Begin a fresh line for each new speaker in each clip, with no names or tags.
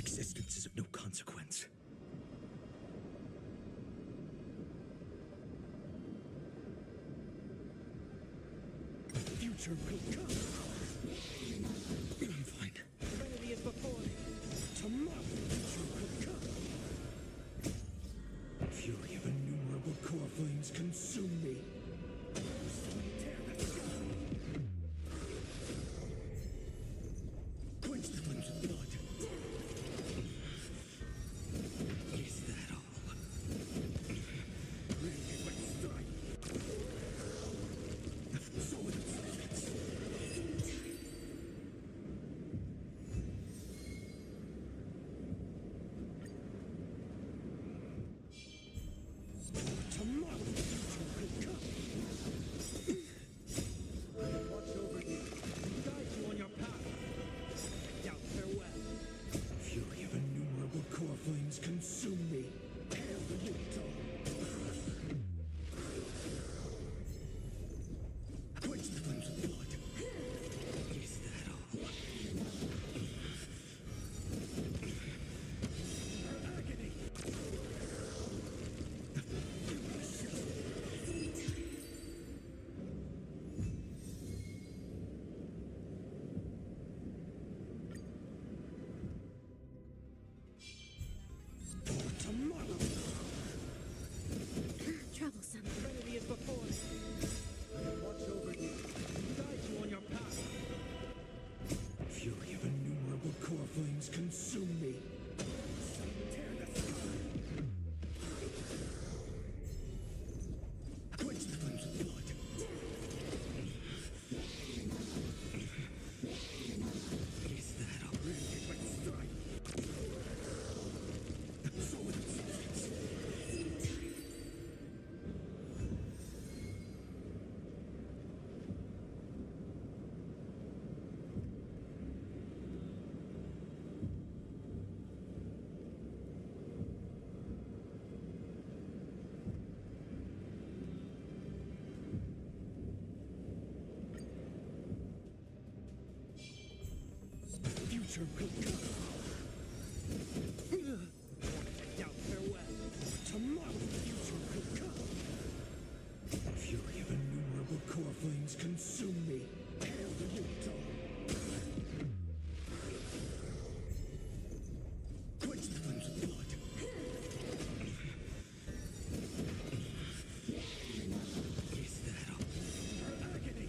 existence is of no consequence. The future will come. I'm fine.
Serenity is before me.
Tomorrow, the future will come. Fury of innumerable core flames consume me. Tear the sky. Quench the flames of blood. Is that all? Ready to strike. So it's tomorrow, the future will come.
I will watch over you and guide you on your path. Now farewell.
Fury of innumerable core flames consume me. Hail the new dawn. Quench the flames of blood. Is that all? Agony. Tomorrow.
Troublesome.
Serenity is before me. I will watch over you and guide you on your path.
Fury of innumerable core flames consume me. Tear the sky. Quench the flames of blood. Is that all? Ready to strike. So it's the future will come.
Now farewell.
Tomorrow, the future will come. Fury of innumerable core flames consume me. Hail the new dawn. Quench the flames of blood. Is that all? Agony.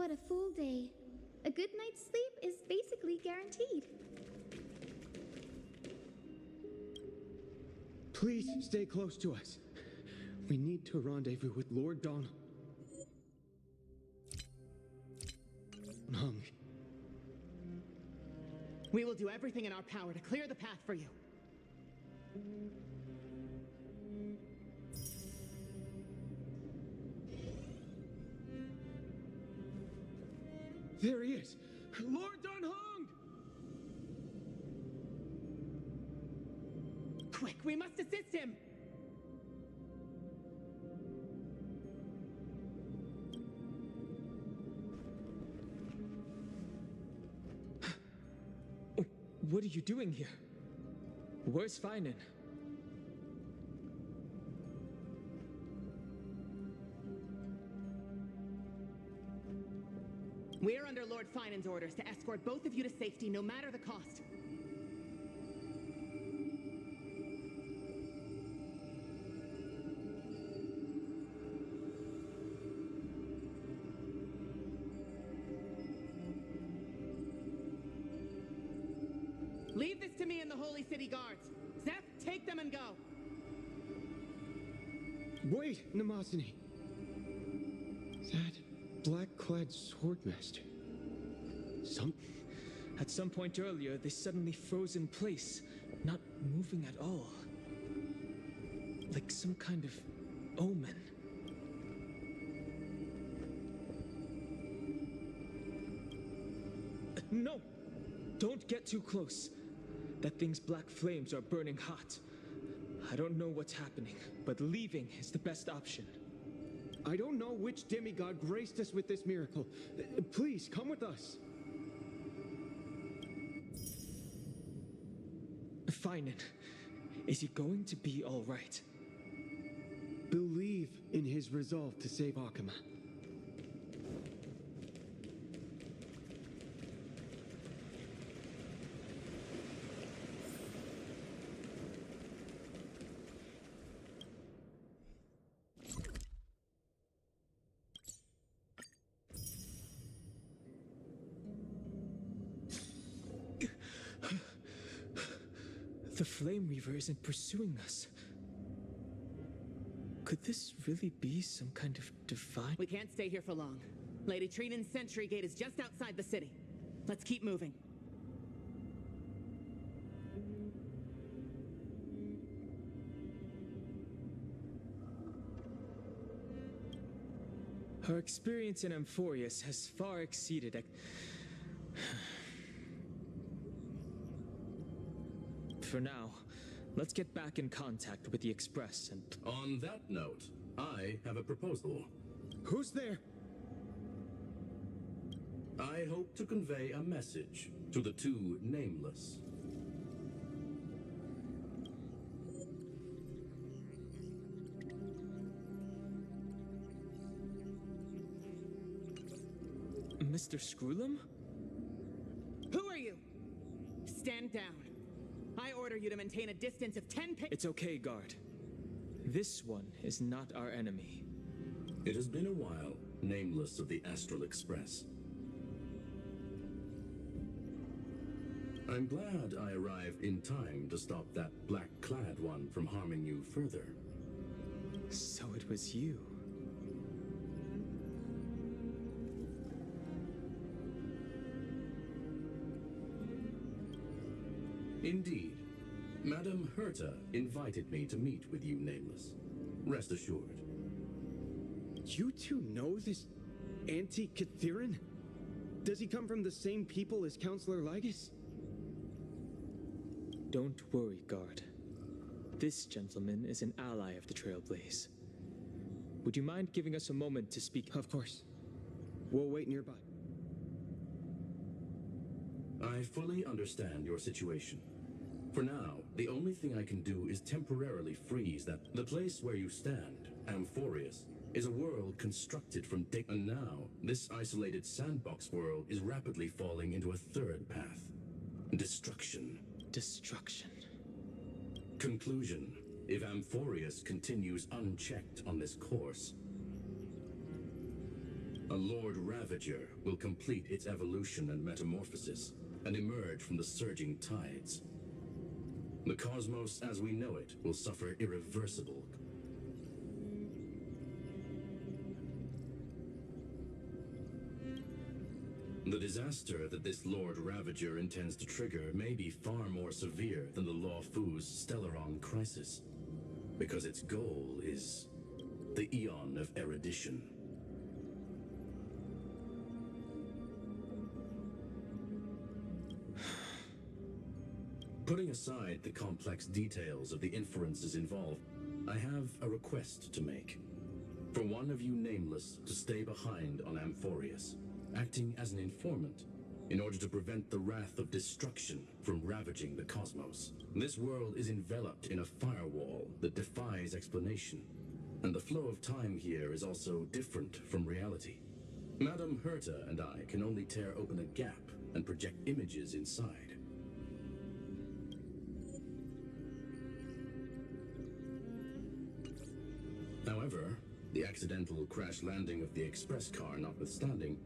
What a full day. A good night's sleep is basically guaranteed.
Please stay close to us. We need to rendezvous with Lord Donald. Hung.
We will do everything in our power to clear the path for you.
There he is! Lord Don Hung!
Quick, we must assist him!
What are you doing here? Where's Finan?
We're under Lord Finan's orders to escort both of you to safety, no matter the cost. Leave this to me and the Holy City Guards. Zeph, take them and go.
Wait, Namasini. That black-clad swordmaster.
At some point earlier, they suddenly froze in place, not moving at all. Like some kind of omen. No! Don't get too close. That thing's black flames are burning hot. I don't know what's happening, but leaving is the best option.
I don't know which demigod graced us with this miracle. Please, come with us.
Finan, is he going to be all right?
Believe in his resolve to save Akama.
The Flame Reaver isn't pursuing us. Could this really be some kind of divine?
We can't stay here for long. Lady Trinan's sentry gate is just outside the city. Let's keep moving.
Her experience in Amphorius has far exceeded For now, let's get back in contact with the Express and...
On that note, I have a proposal.
Who's there?
I hope to convey a message to the two nameless.
Mr. Screwlum?
Who are you? Stand down. I order you to maintain a distance of 10 paces.
It's okay, guard. This one is not our enemy.
It has been a while, nameless of the Astral Express. I'm glad I arrived in time to stop that black-clad one from harming you further.
So it was you.
Indeed. Madame Herta invited me to meet with you, Nameless. Rest assured.
You two know this anti-Cathiran? Does he come from the same people as Counselor Lygus?
Don't worry, guard. This gentleman is an ally of the Trailblaze. Would you mind giving us a moment to speak?
Of course. We'll wait nearby.
I fully understand your situation. For now, the only thing I can do is temporarily freeze that. The place where you stand, Amphorius, is a world constructed from and now, this isolated sandbox world is rapidly falling into a third path. Destruction.
Destruction.
Conclusion. If Amphorius continues unchecked on this course, A Lord Ravager will complete its evolution and metamorphosis, and emerge from the surging tides. The cosmos as we know it will suffer irreversible. The disaster that this Lord Ravager intends to trigger may be far more severe than the Law Fu's Stellaron crisis, because its goal is the Eon of Erudition. Putting aside the complex details of the inferences involved, I have a request to make. For one of you nameless to stay behind on Amphorius, acting as an informant, in order to prevent the wrath of destruction from ravaging the cosmos. This world is enveloped in a firewall that defies explanation, and the flow of time here is also different from reality. Madame Herta and I can only tear open a gap and project images inside. However, the accidental crash landing of the express car notwithstanding,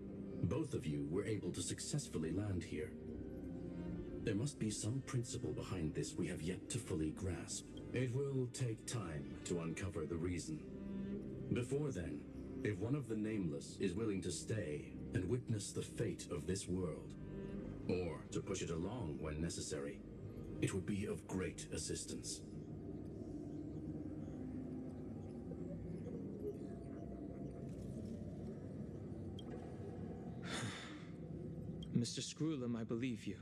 both of you were able to successfully land here. There must be some principle behind this we have yet to fully grasp. It will take time to uncover the reason. Before then, if one of the nameless is willing to stay and witness the fate of this world, or to push it along when necessary, it would be of great assistance.
Mr. Screwlum, I believe you.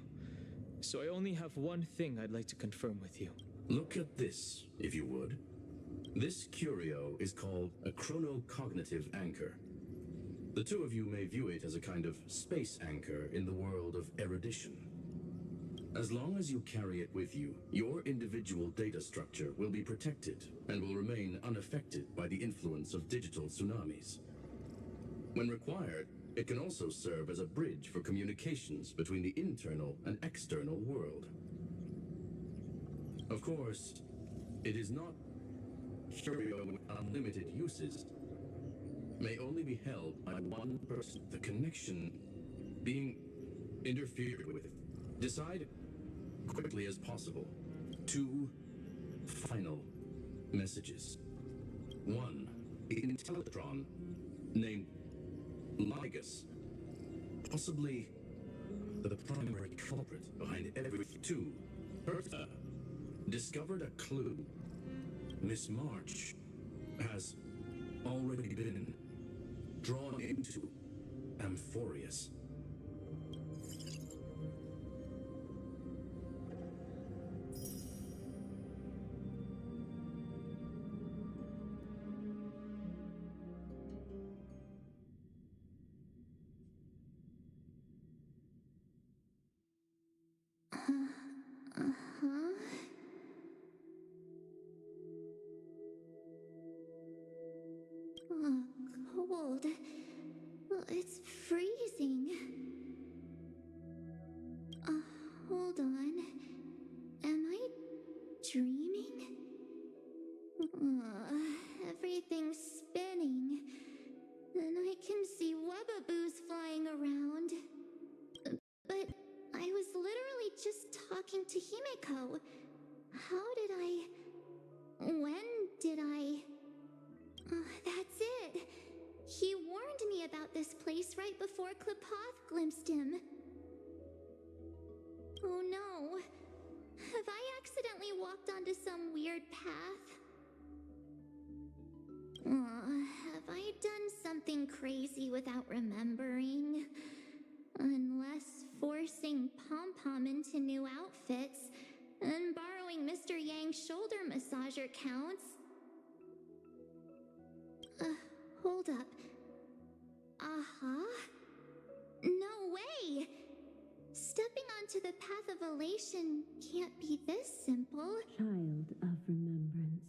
So I only have one thing I'd like to confirm with you.
Look at this, if you would. This curio is called a chronocognitive anchor. The two of you may view it as a kind of space anchor in the world of erudition. As long as you carry it with you, your individual data structure will be protected and will remain unaffected by the influence of digital tsunamis. When required, it can also serve as a bridge for communications between the internal and external world. Of course, it is not curio with unlimited uses. May only be held by one person. The connection being interfered with. Decide quickly as possible. 2 final messages. 1, the Intellitron named Ligus, possibly the primary culprit behind everything. 2, Herta discovered a clue. Miss March has already been drawn into Amphorius.
Cold. It's freezing. Hold on. Am I dreaming? Everything's spinning. And I can see webbaboos flying around. But I was literally just talking to Himeko. How did I... When did I... That's it. He warned me about this place right before Klipoth glimpsed him. Oh no. Have I accidentally walked onto some weird path? Have I done something crazy without remembering? Unless forcing Pom-Pom into new outfits and borrowing Mr. Yang's shoulder massager counts. Hold up. No way! Stepping onto the path of elation can't be this simple.
Child of remembrance,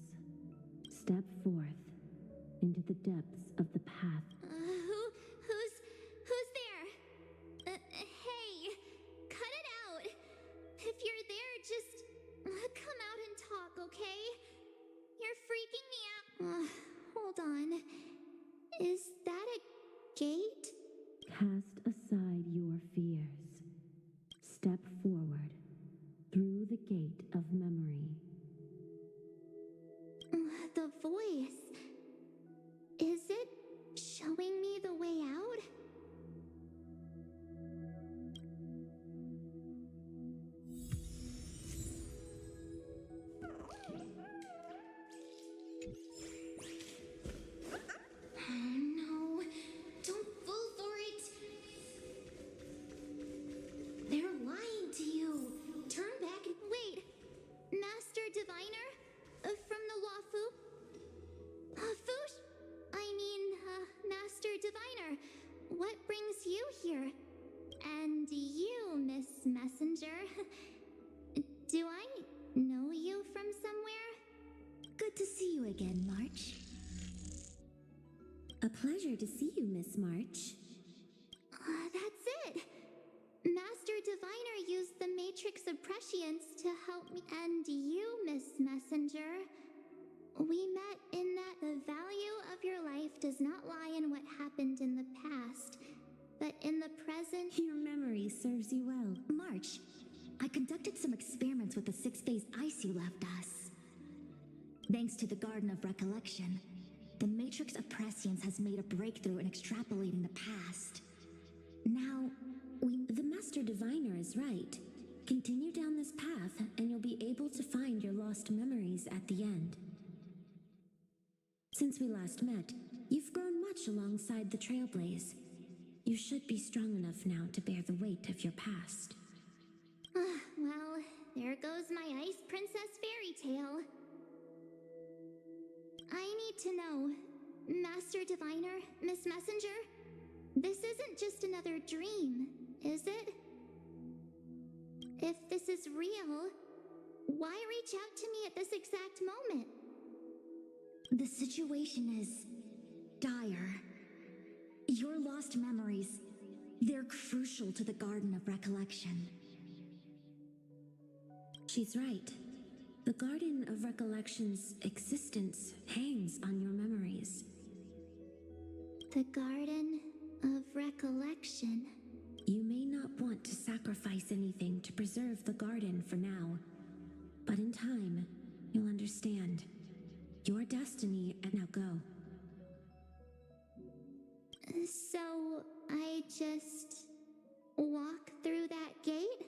step forth into the depths of the path.
Who's there? Hey, cut it out. If you're there, just come out and talk, okay? You're freaking me out. Hold on. Is that a gate?
Cast aside your fears. Step forward through the gate of memory.
The voice. Is it showing me the way out? Oh no, don't fall for it. They're lying to you. Turn back and wait. Master Diviner? From the Wafu? Fush? Master Diviner, what brings you here? And you, Miss Messenger. Do I know you from somewhere?
Good to see you again, March. A pleasure to see you, Miss March.
That's it. Master Diviner used the Matrix of Prescience to help me. And you, Miss Messenger. We met in that the value of your life does not lie in what happened in the past, but in the present.
Your memory serves you well. March, I conducted some experiments with the 6-phase ice you left us. Thanks to the Garden of Recollection, the Matrix of Prescience has made a breakthrough in extrapolating the past. Now, the Master Diviner is right. Continue down this path, and you'll be able to find your lost memories at the end. Since we last met, you've grown much alongside the Trailblaze. You should be strong enough now to bear the weight of your past.
Well, there goes my Ice Princess fairy tale. I need to know, Master Diviner, Miss Messenger, this isn't just another dream, is it? If this is real, why reach out to me at this exact moment?
The situation is dire. Your lost memories, they're crucial to the Garden of Recollection.
She's right. The Garden of Recollection's existence hangs on your memories.
The Garden of Recollection.
You may not want to sacrifice anything to preserve the garden for now, but in time, you'll understand. Your destiny, and now go.
So, I just walk through that gate?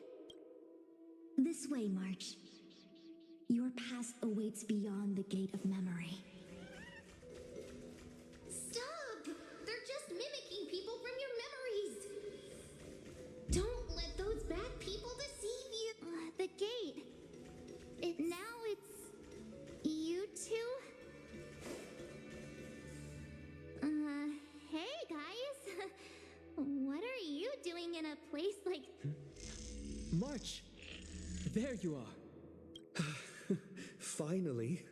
This way, March. Your past awaits beyond the gate of memory.
Stop! They're just mimicking people from your memories! Don't let those bad people deceive you! The gate. Now it's you two? Hey guys! What are you doing in a place like...
March! There you are!
Finally.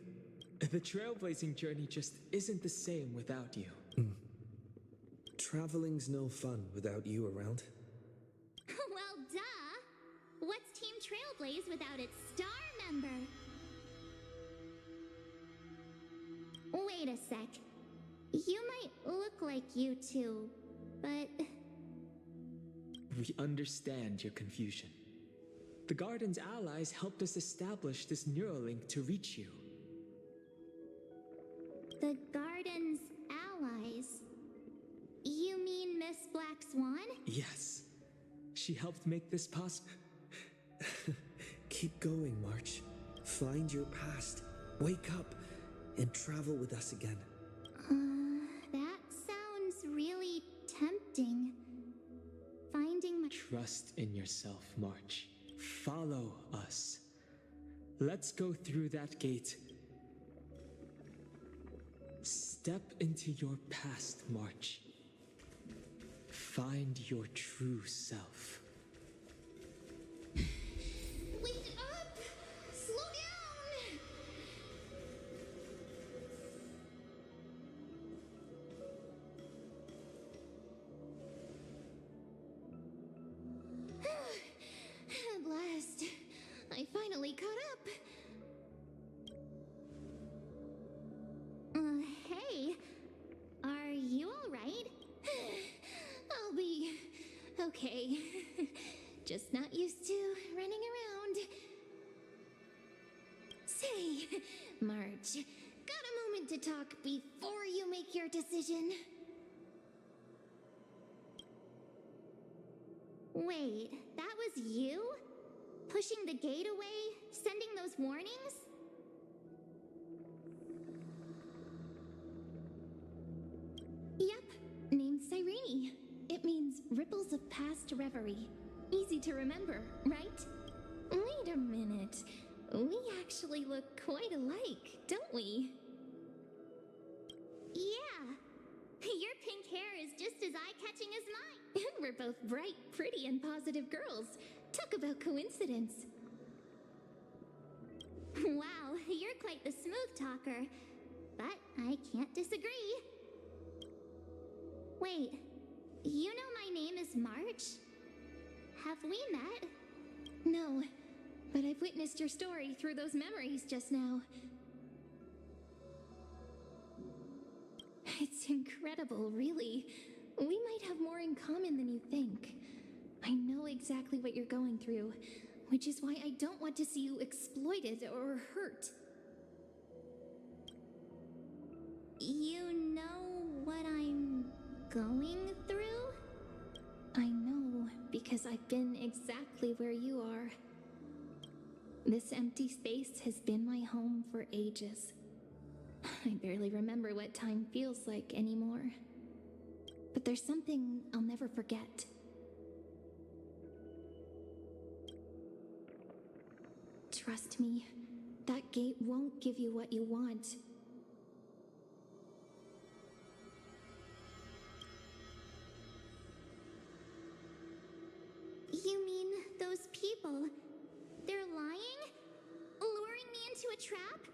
The trailblazing journey just isn't the same without you.
Traveling's no fun without you around.
Well, duh! What's Team Trailblaze without its star member? Wait a sec. You might look like you two, but...
We understand your confusion. The Garden's allies helped us establish this Neuralink to reach you.
The Garden's allies? You mean Miss Black Swan?
Yes. She helped make this possible.
Keep going, March. Find your past. Wake up and travel with us again.
That sounds really tempting. Finding my...
Trust in yourself, March. Follow us. Let's go through that gate. Step into your past, March. Find your true self.
Wake up! Slow down! At last, I finally caught up. Hey, are you all right? I'll be Just not used to running around. Say, March, got a moment to talk before you make your decision? Wait, that was you? Pushing the gate away? Sending those warnings? Yep, named Cyrene. It means ripples of past reverie. Easy to remember, right? Wait a minute. We actually look quite alike, don't we? Yeah. Your pink hair is just as eye-catching as mine. And we're both bright, pretty, and positive girls. Talk about coincidence. Wow, you're quite the smooth talker. But I can't disagree. Wait, you know my name is March? Have we met? No, but I've witnessed your story through those memories just now. It's incredible, really. We might have more in common than you think. I know exactly what you're going through, which is why I don't want to see you exploited or hurt. You know what I'm going through? I know, because I've been exactly where you are. This empty space has been my home for ages. I barely remember what time feels like anymore. But there's something I'll never forget. Trust me, that gate won't give you what you want. You mean those people? They're lying? Luring me into a trap?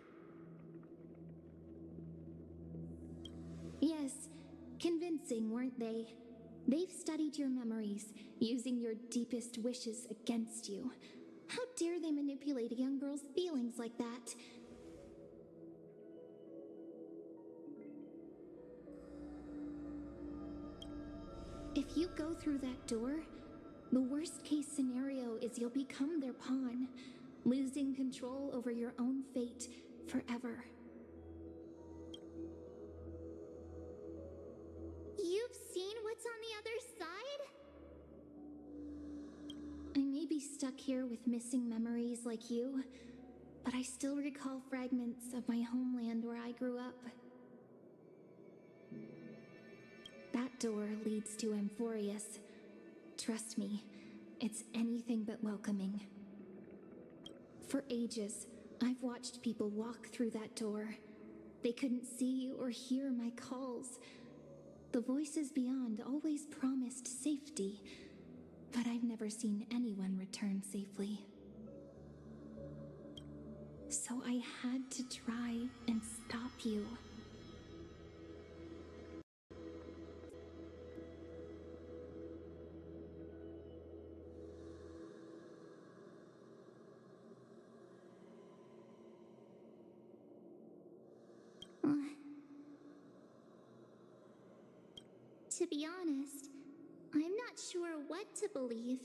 Yes, convincing, weren't they? They've studied your memories, using your deepest wishes against you. How dare they manipulate a young girl's feelings like that? If you go through that door, the worst-case scenario is you'll become their pawn, losing control over your own fate forever. You've seen what's on the other side? I may be stuck here with missing memories like you, but I still recall fragments of my homeland where I grew up. That door leads to Amphorius. Trust me, it's anything but welcoming. For ages, I've watched people walk through that door. They couldn't see or hear my calls. The voices beyond always promised safety, but I've never seen anyone return safely. So I had to try and stop you. To be honest, I'm not sure what to believe.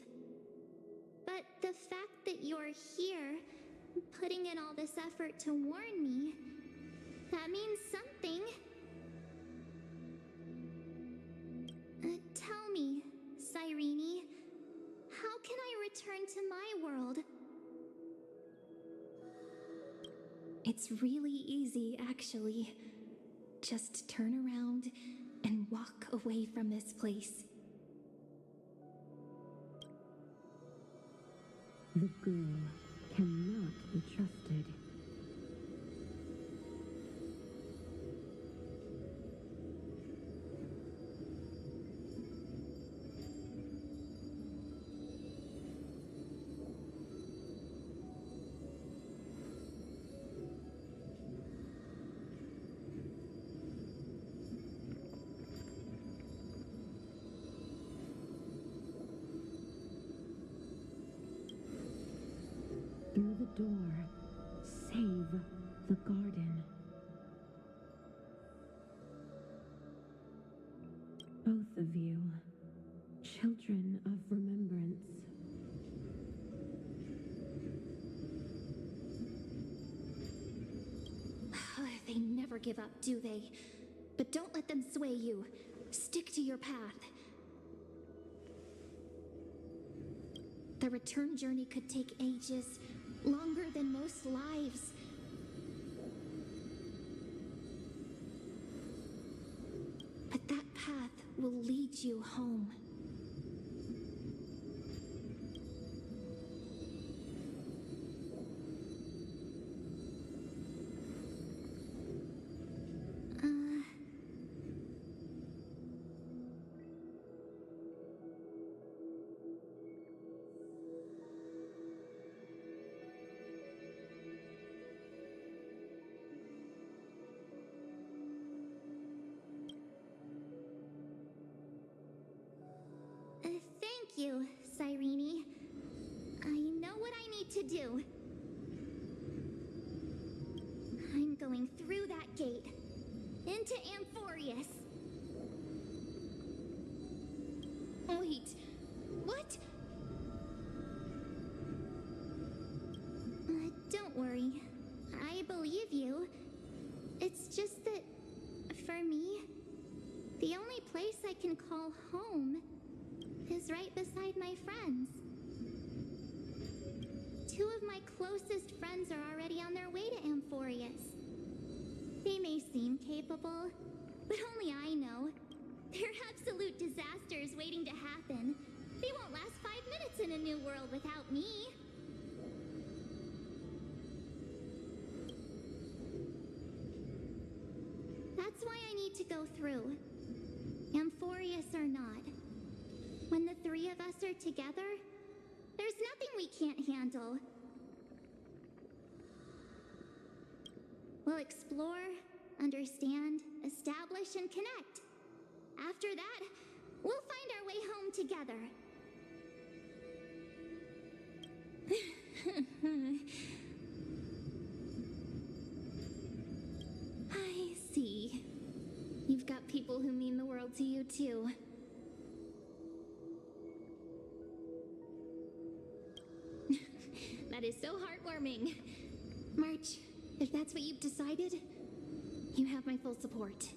But the fact that you're here, putting in all this effort to warn me, that means something. Tell me, Cyrene, how can I return to my world? It's really easy, actually. Just turn around and walk away from this place.
The girl cannot be trusted. Through the door, save the garden. Both of you, children of remembrance,
They never give up, do they? But don't let them sway you. Stick to your path. The return journey could take ages, longer than most lives. But that path will lead you home. Thank you, Cyrene. I know what I need to do. I'm going through that gate. Into Amphorius. Wait, what? Don't worry. I believe you. It's just that, for me, the only place I can call home is right beside my friends. Two of my closest friends are already on their way to Amphorius. They may seem capable, but only I know. They're absolute disasters waiting to happen. They won't last 5 minutes in a new world without me. That's why I need to go through. Amphorius or not. When the three of us are together, there's nothing we can't handle. We'll explore, understand, establish, and connect. After that, we'll find our way home together. I see. You've got people who mean the world to you, too. That is so heartwarming. March, if that's what you've decided, you have my full support.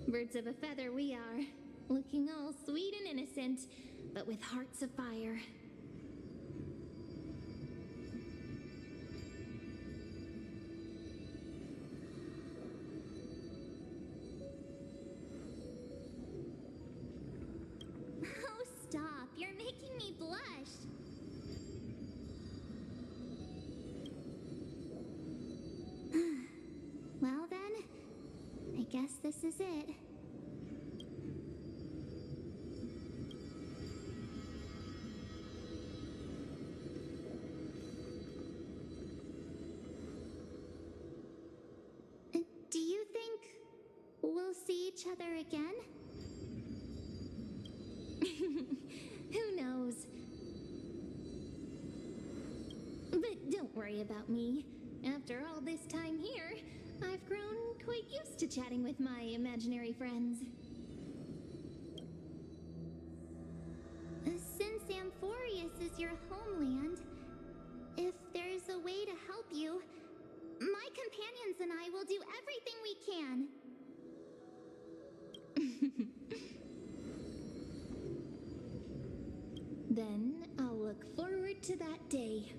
Birds of a feather we are, looking all sweet and innocent, but with hearts of fire. Oh, stop. You're making me blush. Well then, I guess this is it. Do you think we'll see each other again? Who knows? But don't worry about me. After all this time here, I've grown quite used to chatting with my imaginary friends. Since Amphorius is your homeland, if there's a way to help you, my companions and I will do everything we can. Then I'll look forward to that day.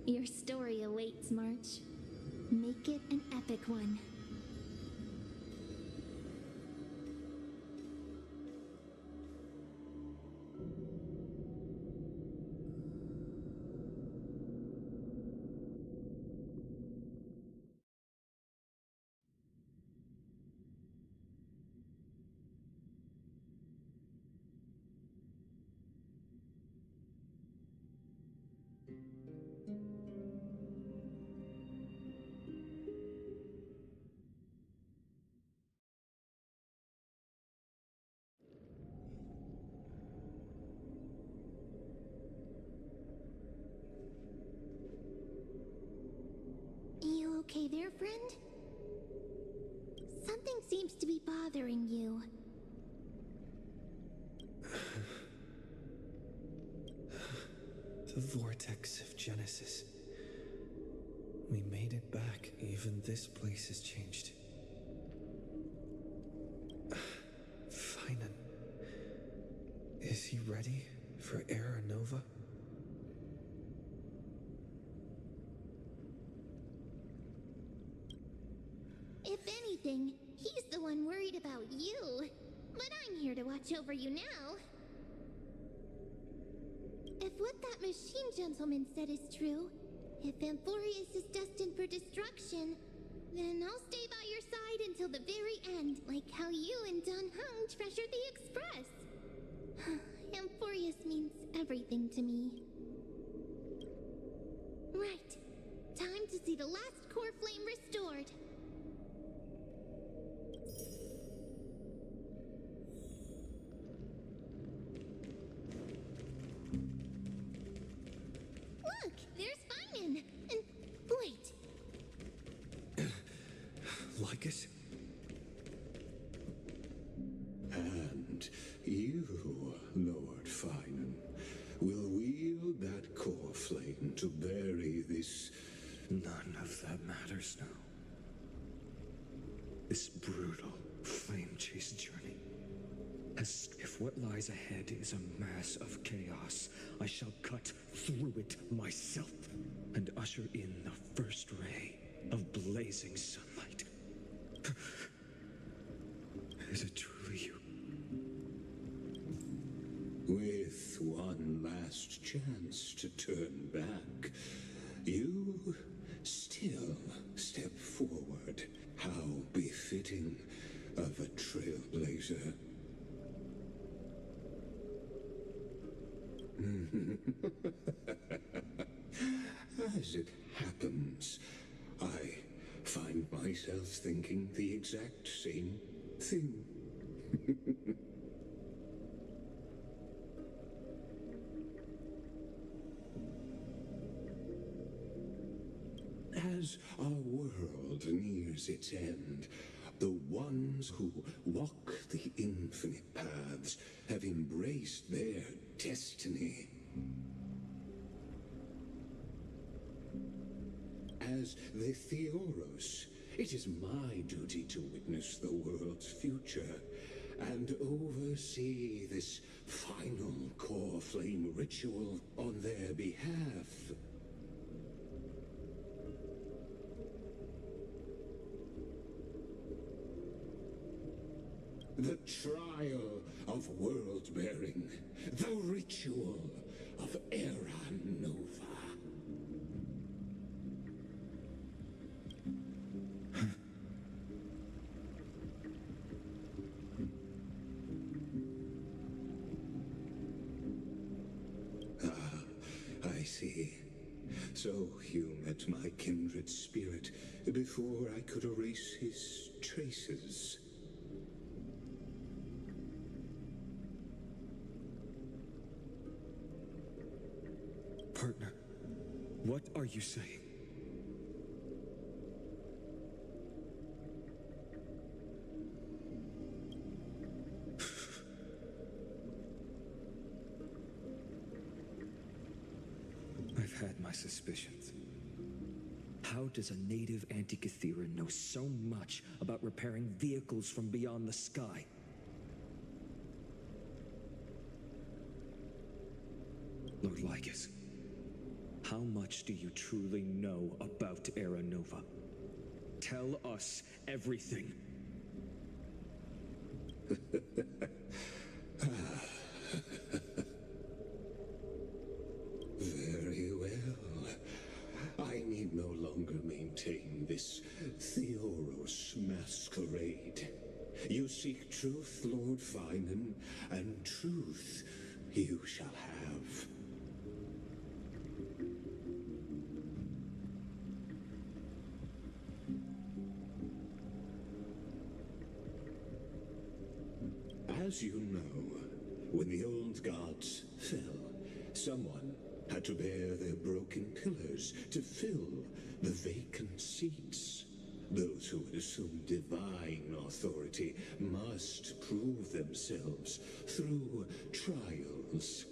Your story awaits, March. Make it an epic one. friend? Something seems to be bothering you.
The vortex of Genesis. We made it back. Even this place has changed. Finan. Is he ready for Era Nova?
If anything, he's the one worried about you. But I'm here to watch over you now. If what that machine gentleman said is true, if Amphorius is destined for destruction, then I'll stay by your side until the very end, like how you and Don Hung treasured the Express. Amphorius means everything to me. Right. Time to see the last core flame restored. Look, there's Finan. And wait.
Lycus?
And you, Lord Finan, will wield that core flame to bury this...
None of that matters now. This brutal flame chase journey. As if what lies ahead is a mass of chaos, I shall cut through it myself and usher in the first ray of blazing sunlight. Is it truly you?
With one last chance to turn back, you still step forward. How befitting of a trailblazer. As it happens, I find myself thinking the exact same thing. As our world nears its end, the ones who walk the infinite paths have embraced their destiny. As the Theoros, it is my duty to witness the world's future and oversee this final core flame ritual on their behalf. The trial of world-bearing, the ritual of Era Nova. I see. So you met my kindred spirit before I could erase his traces.
Partner, what are you saying? I've had my suspicions. How does a native Antikytheran know so much about repairing vehicles from beyond the sky? Lord Lycus, how much do you truly know about Era Nova? Tell us everything.
Very well. I need no longer maintain this Theoros masquerade. You seek truth, Lord Finan, and truth you shall have. As you know, when the old gods fell, someone had to bear their broken pillars to fill the vacant seats. those who would assume divine authority must prove themselves through trials.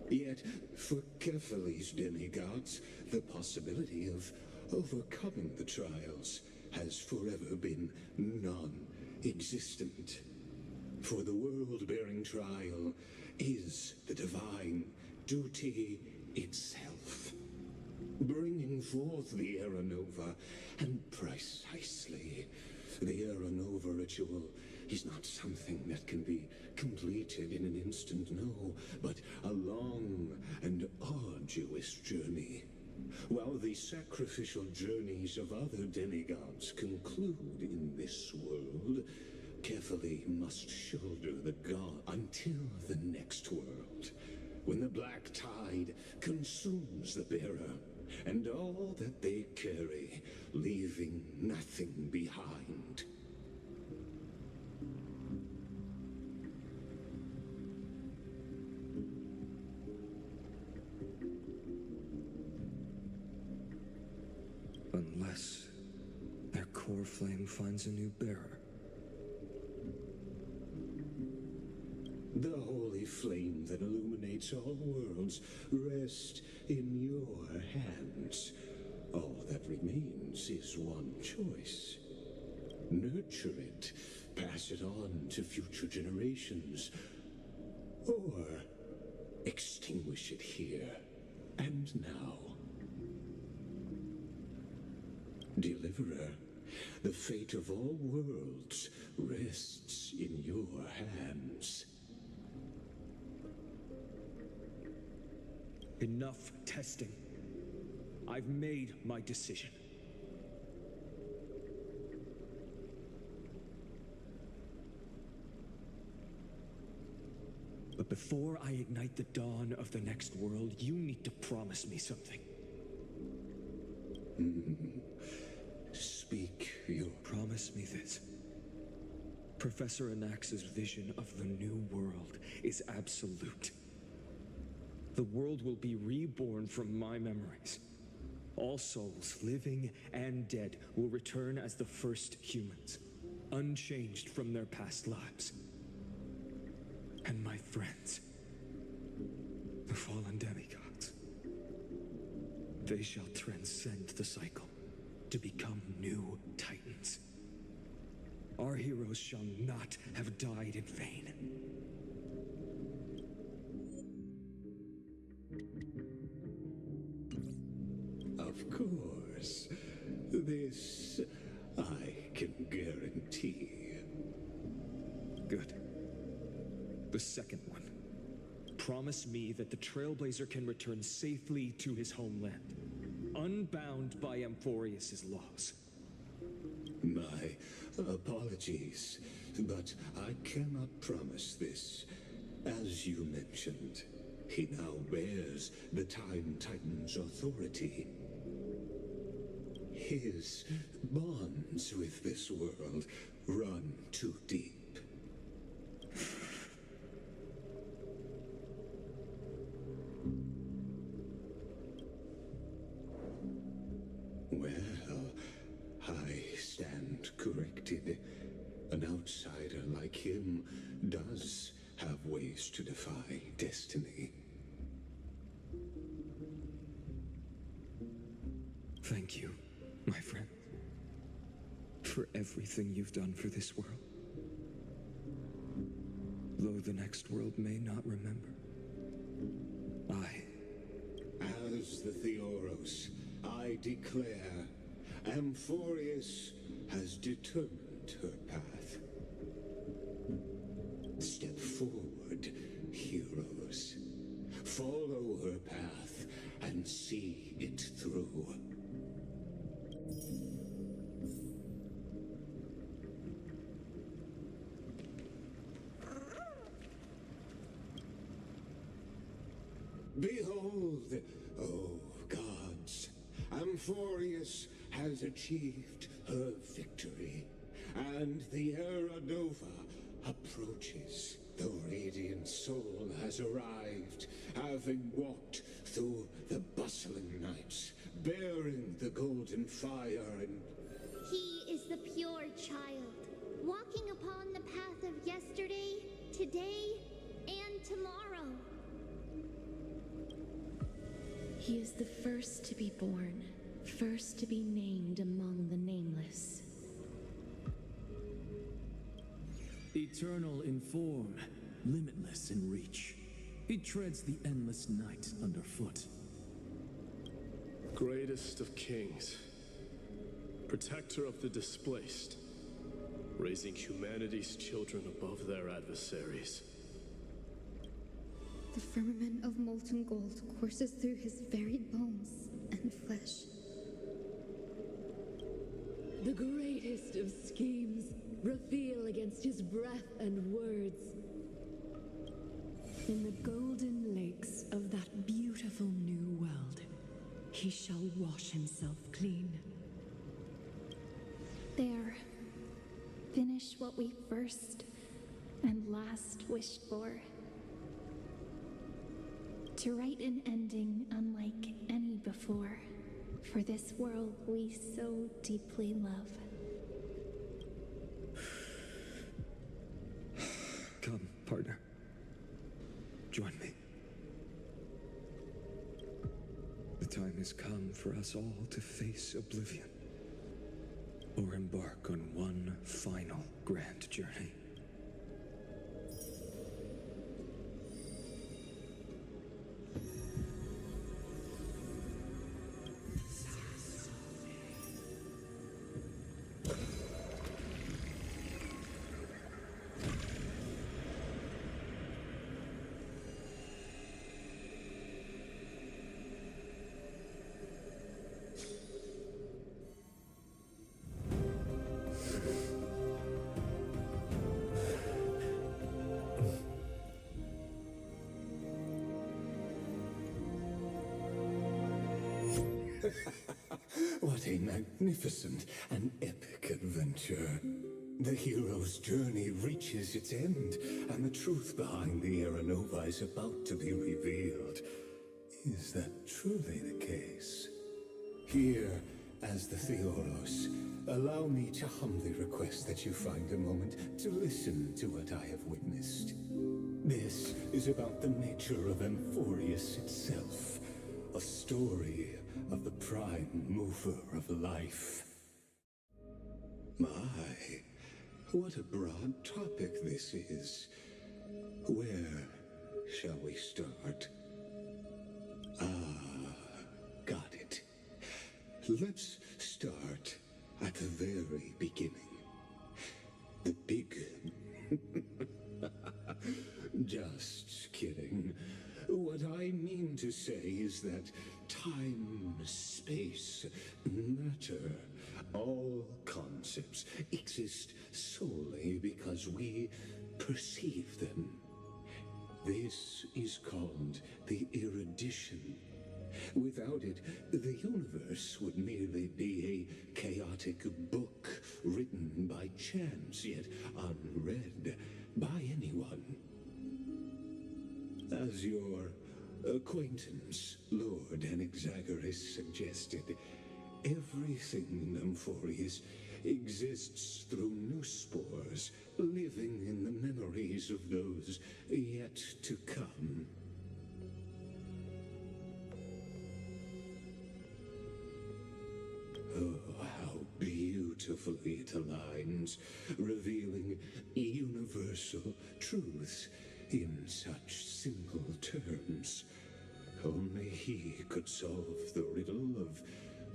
Yet, for Kefali's demigods, the possibility of overcoming the trials has forever been non-existent. For the world-bearing trial is the divine duty itself, bringing forth the Era Nova, and precisely, the Era Nova ritual is not something that can be completed in an instant, no, but a long and arduous journey. While the sacrificial journeys of other demigods conclude in this world, Kefali must shoulder the god until the next world, when the black tide consumes the bearer and all that they carry, leaving nothing behind.
Unless their core flame finds a new bearer.
The holy flame that illuminates all worlds rests in your hands. All that remains is one choice. Nurture it, pass it on to future generations, or extinguish it here and now. Deliverer, the fate of all worlds rests in your hands.
Enough testing. I've made my decision. But before I ignite the dawn of the next world, you need to promise me something.
Speak your...
Promise me this. Professor Anax's vision of the new world is absolute. The world will be reborn from my memories. All souls, living and dead, will return as the first humans, unchanged from their past lives. And my friends, the fallen demigods, they shall transcend the cycle to become new titans. Our heroes shall not have died in vain.
Of course. This I can guarantee.
Good. The second one. Promise me that the Trailblazer can return safely to his homeland, unbound by Amphorius's laws.
My apologies, but I cannot promise this. As you mentioned, he now bears the Time Titan's authority. His bonds with this world run too deep. Well, I stand corrected. An outsider like him does have ways to defy destiny.
Thank you, my friend, for everything you've done for this world. Though the next world may not remember,
As the Theoros, I declare, Amphorius has determined her path. Step forward, heroes. Follow her path and see it through. Behold, O gods, Amphorius has achieved her victory, and the Era Nova approaches. The radiant soul has arrived, having walked through the bustling nights, bearing the golden fire and...
He is the pure child, walking upon the path of yesterday, today, and tomorrow.
He is the first to be born, first to be named among the nameless.
Eternal in form, limitless in reach. He treads the endless night underfoot.
Greatest of kings, protector of the displaced, raising humanity's children above their adversaries.
The firmament of molten gold courses through his very bones and flesh.
The greatest of schemes reveal against his breath and words.
In the golden lakes of that beautiful new world, he shall wash himself clean.
There. Finish what we first and last wished for. To write an ending unlike any before, for this world we so deeply love.
Come, partner. Join me. The time has come for us all to face oblivion, or embark on one final grand journey.
What a magnificent and epic adventure. The hero's journey reaches its end, and the truth behind the Aeronova is about to be revealed. Is that truly the case? Here, as the Theoros, allow me to humbly request that you find a moment to listen to what I have witnessed. This is about the nature of Amphorius itself, a story of the prime mover of life. My, what a broad topic this is. Where shall we start? Got it. Let's start at the very beginning. The big... Just kidding. What I mean to say is that time, space, matter, all concepts exist solely because we perceive them. This is called the erudition. Without it, the universe would merely be a chaotic book written by chance, yet unread by anyone. As your acquaintance, Lord Anaxagoras, suggested, everything in Amphorius exists through new spores, living in the memories of those yet to come. Oh, how beautifully it aligns, revealing universal truths in such simple terms. Only he could solve the riddle of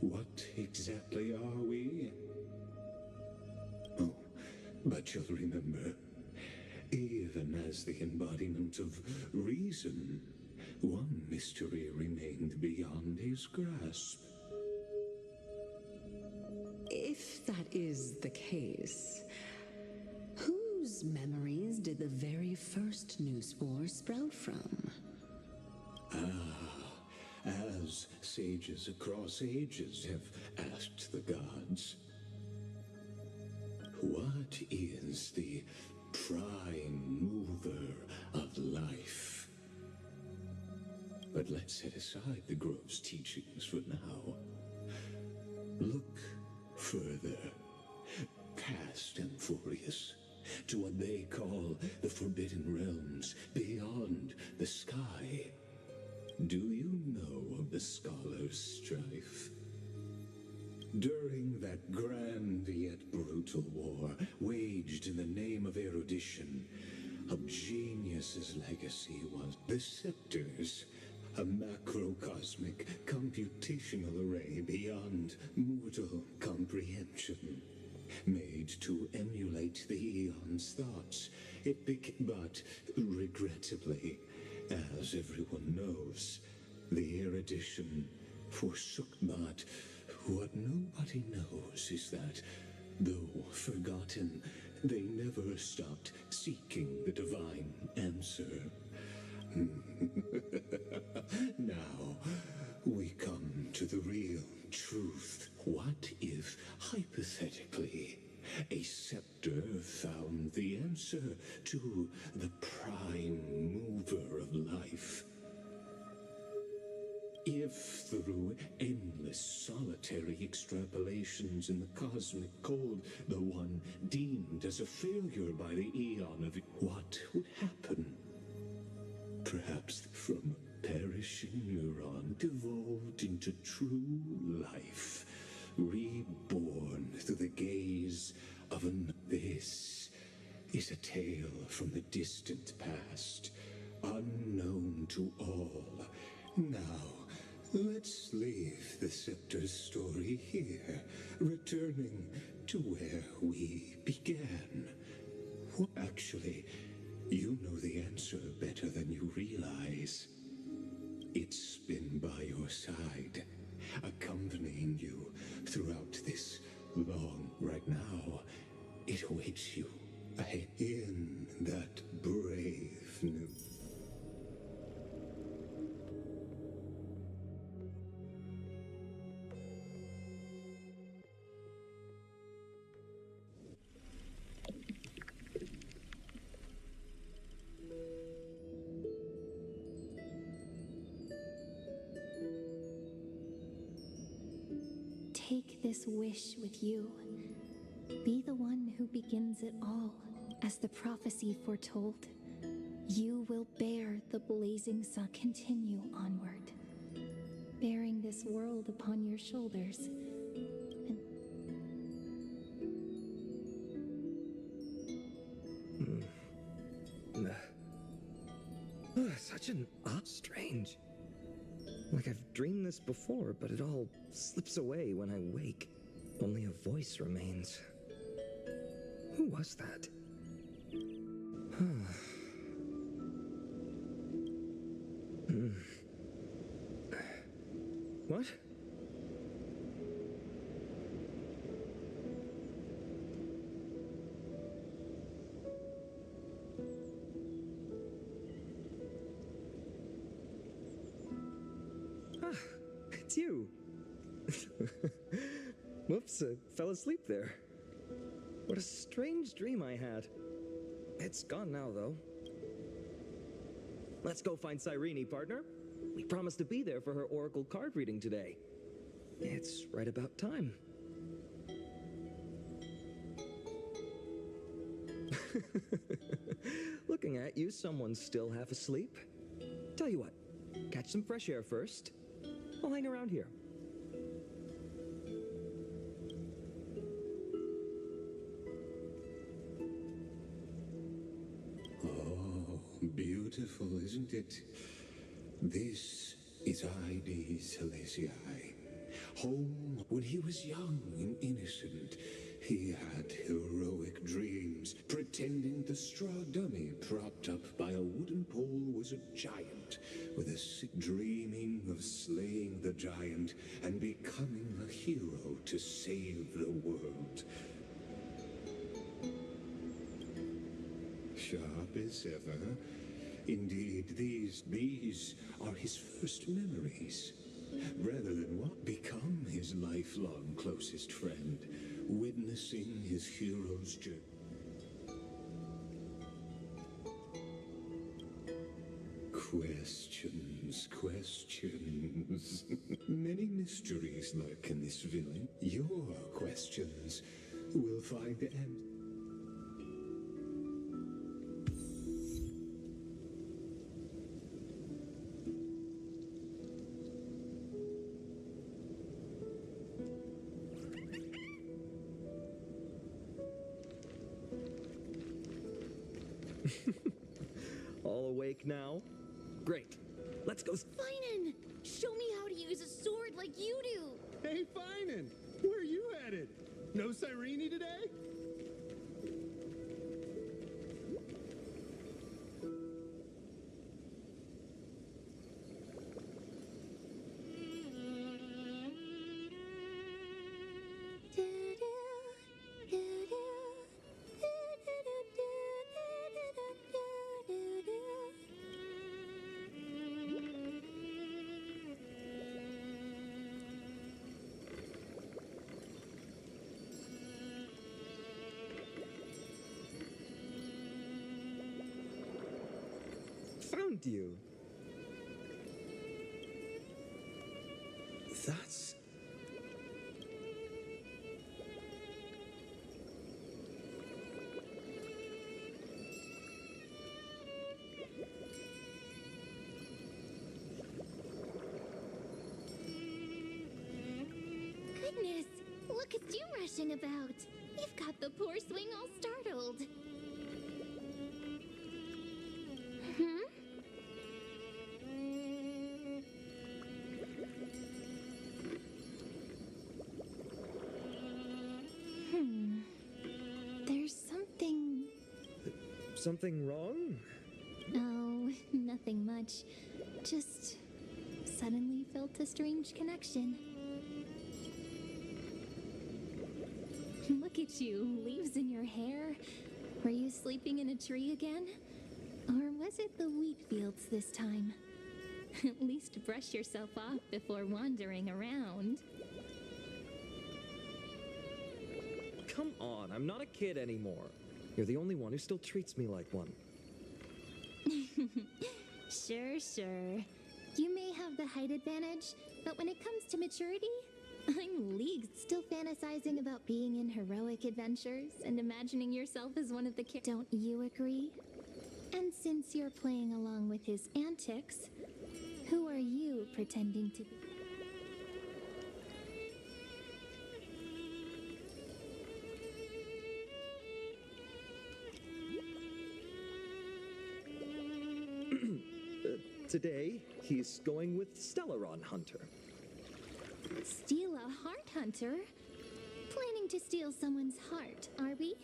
what exactly are we? Oh, but you'll remember, even as the embodiment of reason, one mystery remained beyond his grasp.
If that is the case, whose memories did the very first new spore sprout from?
As sages across ages have asked the gods, what is the prime mover of life? But let's set aside the grove's teachings for now. Look further, past Amphorius, to what they call the Forbidden Realms beyond the sky. Do you know of the Scholar's strife? During that grand yet brutal war, waged in the name of erudition, a genius's legacy was the Scepters, a macrocosmic computational array beyond mortal comprehension. Made to emulate the Eon's thoughts, but regrettably, as everyone knows, the erudition forsook. But what nobody knows is that, though forgotten, they never stopped seeking the divine answer. Now, we come to the real truth. What if, hypothetically, a scepter found the answer to the prime mover of life? If through endless solitary extrapolations in the cosmic code, the one deemed as a failure by the Eon of what would happen? Perhaps from a perishing neuron evolved into true life, reborn through the gaze of an... This is a tale from the distant past, unknown to all. Now, let's leave the Scepter's story here, returning to where we began. Actually, you know the answer better than you realize. It's been by your side, accompanying you throughout this long... Right now, it awaits you ahead in that brave new...
Take this wish with you. Be the one who begins it all, as the prophecy foretold. You will bear the blazing sun. Continue onward, bearing this world upon your shoulders.
Such an strange. Like I've dreamed this before, but it all slips away when I wake. Only a voice remains. Who was that? What? It's you. Whoops, I fell asleep there. What a strange dream I had. It's gone now, though. Let's go find Cyrene, partner. We promised to be there for her oracle card reading today. It's right about time. Looking at you, someone's still half asleep. Tell you what, catch some fresh air first. I'll hang around here.
Oh, beautiful, isn't it? This is ID Silesiae. Home when he was young and innocent. He had heroic dreams, pretending the straw dummy propped up by a wooden pole was a giant, with a sick dreaming of slaying the giant and becoming a hero to save the world. Sharp as ever. Indeed, these are his first memories. Rather than what become his lifelong closest friend, witnessing his hero's journey. Question questions. Many mysteries lurk in this village. Your questions will find end.
All awake now? Great. Let's go.
Finan! Show me how to use a sword like you do!
Hey, Finan! Where are you headed? No Cyrene today?
Found you.
That's...
Goodness! Look at you rushing about! You've got the poor swing all startled!
There's something...
Something wrong?
Oh, nothing much. Just suddenly felt a strange connection. Look at you, leaves in your hair. Were you sleeping in a tree again? Or was it the wheat fields this time? At least brush yourself off before wandering around.
Come on, I'm not a kid anymore. You're the only one who still treats me like one.
Sure. You may have the height advantage, but when it comes to maturity, I'm leagues still fantasizing about being in heroic adventures and imagining yourself as one of the kids. Don't you agree? And since you're playing along with his antics, who are you pretending to be?
Today, he's going with Stellaron Hunter.
Steal a heart hunter? Planning to steal someone's heart, are we?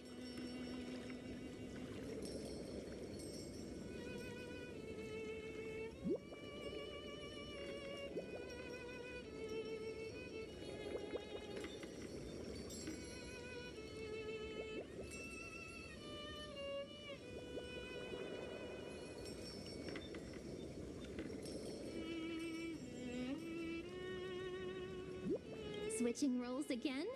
Switching roles again?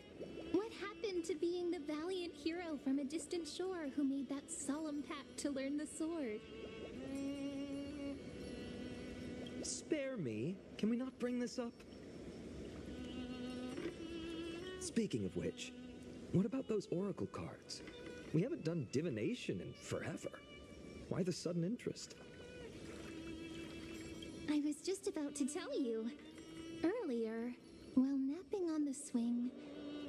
What happened to being the valiant hero from a distant shore who made that solemn pact to learn the sword?
Spare me. Can we not bring this up? Speaking of which, what about those oracle cards? We haven't done divination in forever. Why the sudden interest?
I was just about to tell you. Earlier, while napping on the swing,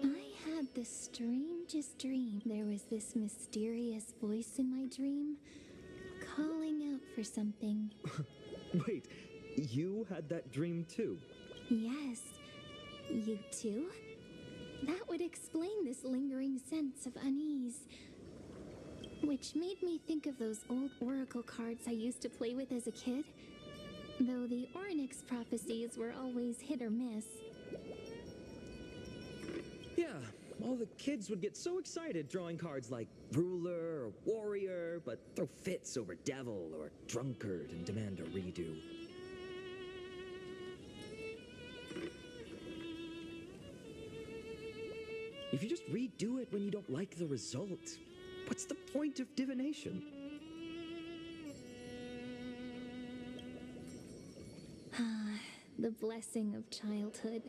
I had the strangest dream. There was this mysterious voice in my dream, calling out for something.
Wait, you had that dream too?
Yes, you too? That would explain this lingering sense of unease. Which made me think of those old oracle cards I used to play with as a kid. Though the Ornyx prophecies were always hit or miss.
Yeah, all the kids would get so excited drawing cards like ruler or warrior, but throw fits over devil or drunkard and demand a redo. If you just redo it when you don't like the result, what's the point of divination?
Ah, the blessing of childhood.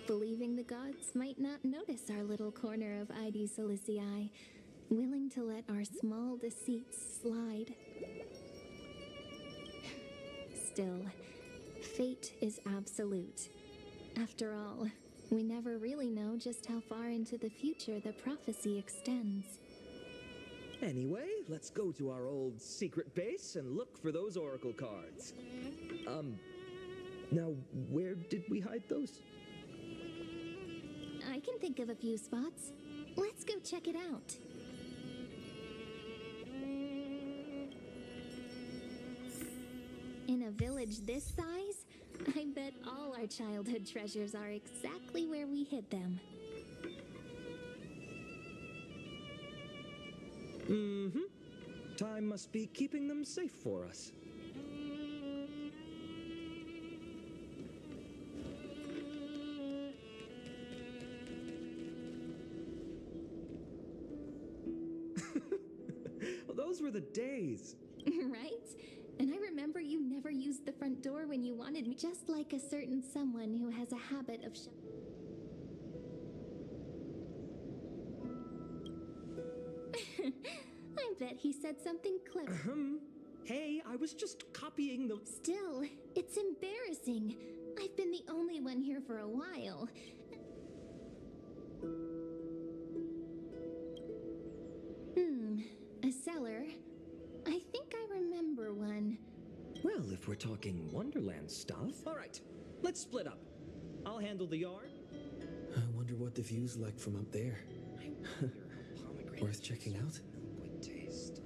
Believing the gods might not notice our little corner of ID Silicii, willing to let our small deceits slide. Still, fate is absolute. After all, we never really know just how far into the future the prophecy extends.
Anyway, let's go to our old secret base and look for those oracle cards. Now, where did we hide those?
I can think of a few spots. Let's go check it out. In a village this size, I bet all our childhood treasures are exactly where we hid them.
Mm-hmm. Time must be keeping them safe for us. Well, those were the days.
Right? And I remember you never used the front door when you wanted me, just like a certain someone who has a habit of I bet he said something clever.
Hey, I was just copying the...
Still, it's embarrassing. I've been the only one here for a while. A cellar. I think I remember one.
Well, if we're talking Wonderland stuff... All right, let's split up. I'll handle the yard.
I wonder what the view's like from up there. Worth checking out?
Good taste.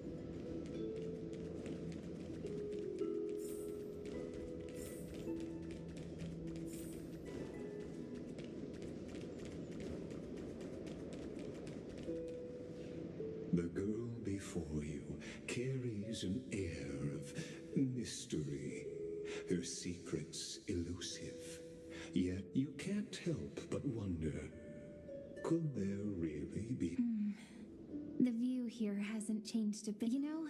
The girl before you carries an air of mystery, her secrets elusive. Yet you can't help but wonder, could there really be...
The view here hasn't changed a bit. You know,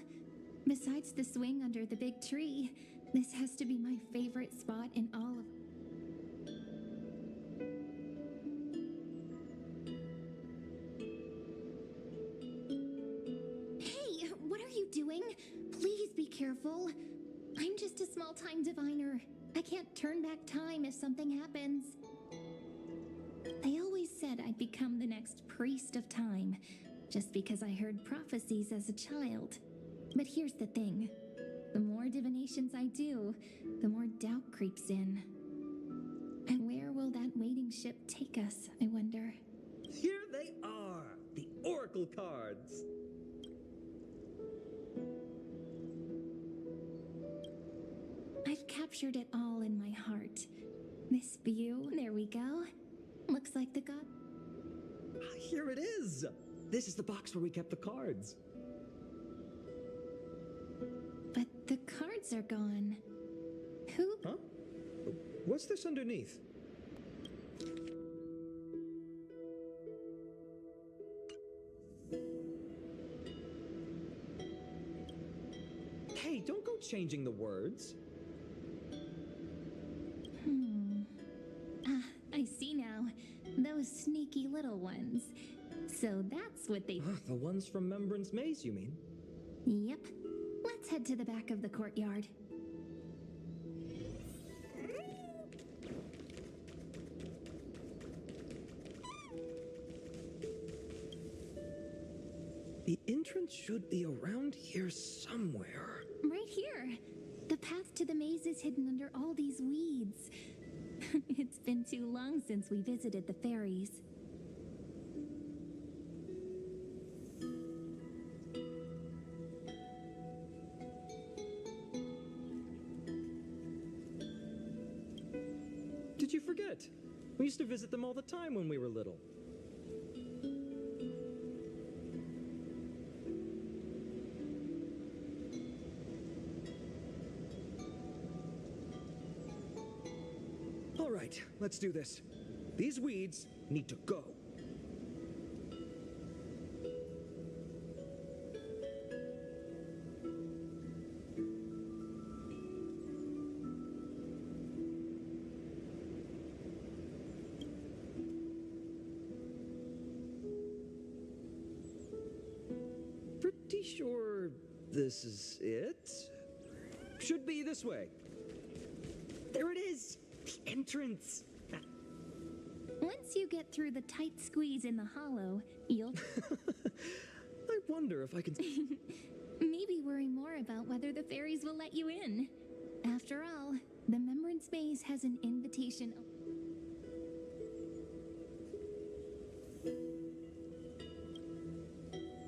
besides the swing under the big tree, this has to be my favorite spot in all of... Hey, what are you doing? Please be careful. I'm just a small-time diviner. I can't turn back time if something happens. They always said I'd become the next priest of time, just because I heard prophecies as a child. But here's the thing. The more divinations I do, the more doubt creeps in. And where will that waiting ship take us, I wonder?
Here they are, the oracle cards.
I've captured it all in my heart. This view, there we go. Looks like the god...
Here it is. This is the box where we kept the cards.
But the cards are gone. Who?
Huh? What's this underneath? Hey, don't go changing the words.
I see now. Those sneaky little ones. So that's what they...
The ones from Membran's Maze, you mean?
Yep. Let's head to the back of the courtyard.
The entrance should be around here somewhere.
Right here. The path to the maze is hidden under all these weeds. It's been too long since we visited the fairies.
Did you forget? We used to visit them all the time when we were little. All right, let's do this. These weeds need to go. this is it. Should be this way. There it is! The entrance!
Once you get through the tight squeeze in the hollow, you'll...
I wonder if I can...
Maybe worry more about whether the fairies will let you in. After all, the Remembrance Maze has an invitation...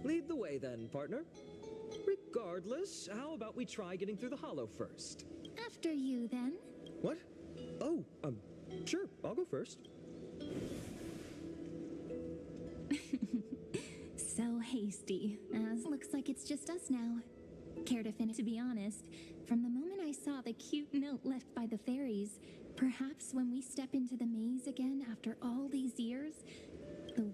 Lead the way then, partner. Regardless, how about we try getting through the hollow first?
After you, then.
What? Oh, sure, I'll go first.
So hasty. Looks like it's just us now. Care to finish? To be honest, from the moment I saw the cute note left by the fairies, perhaps when we step into the maze again after all these years, the...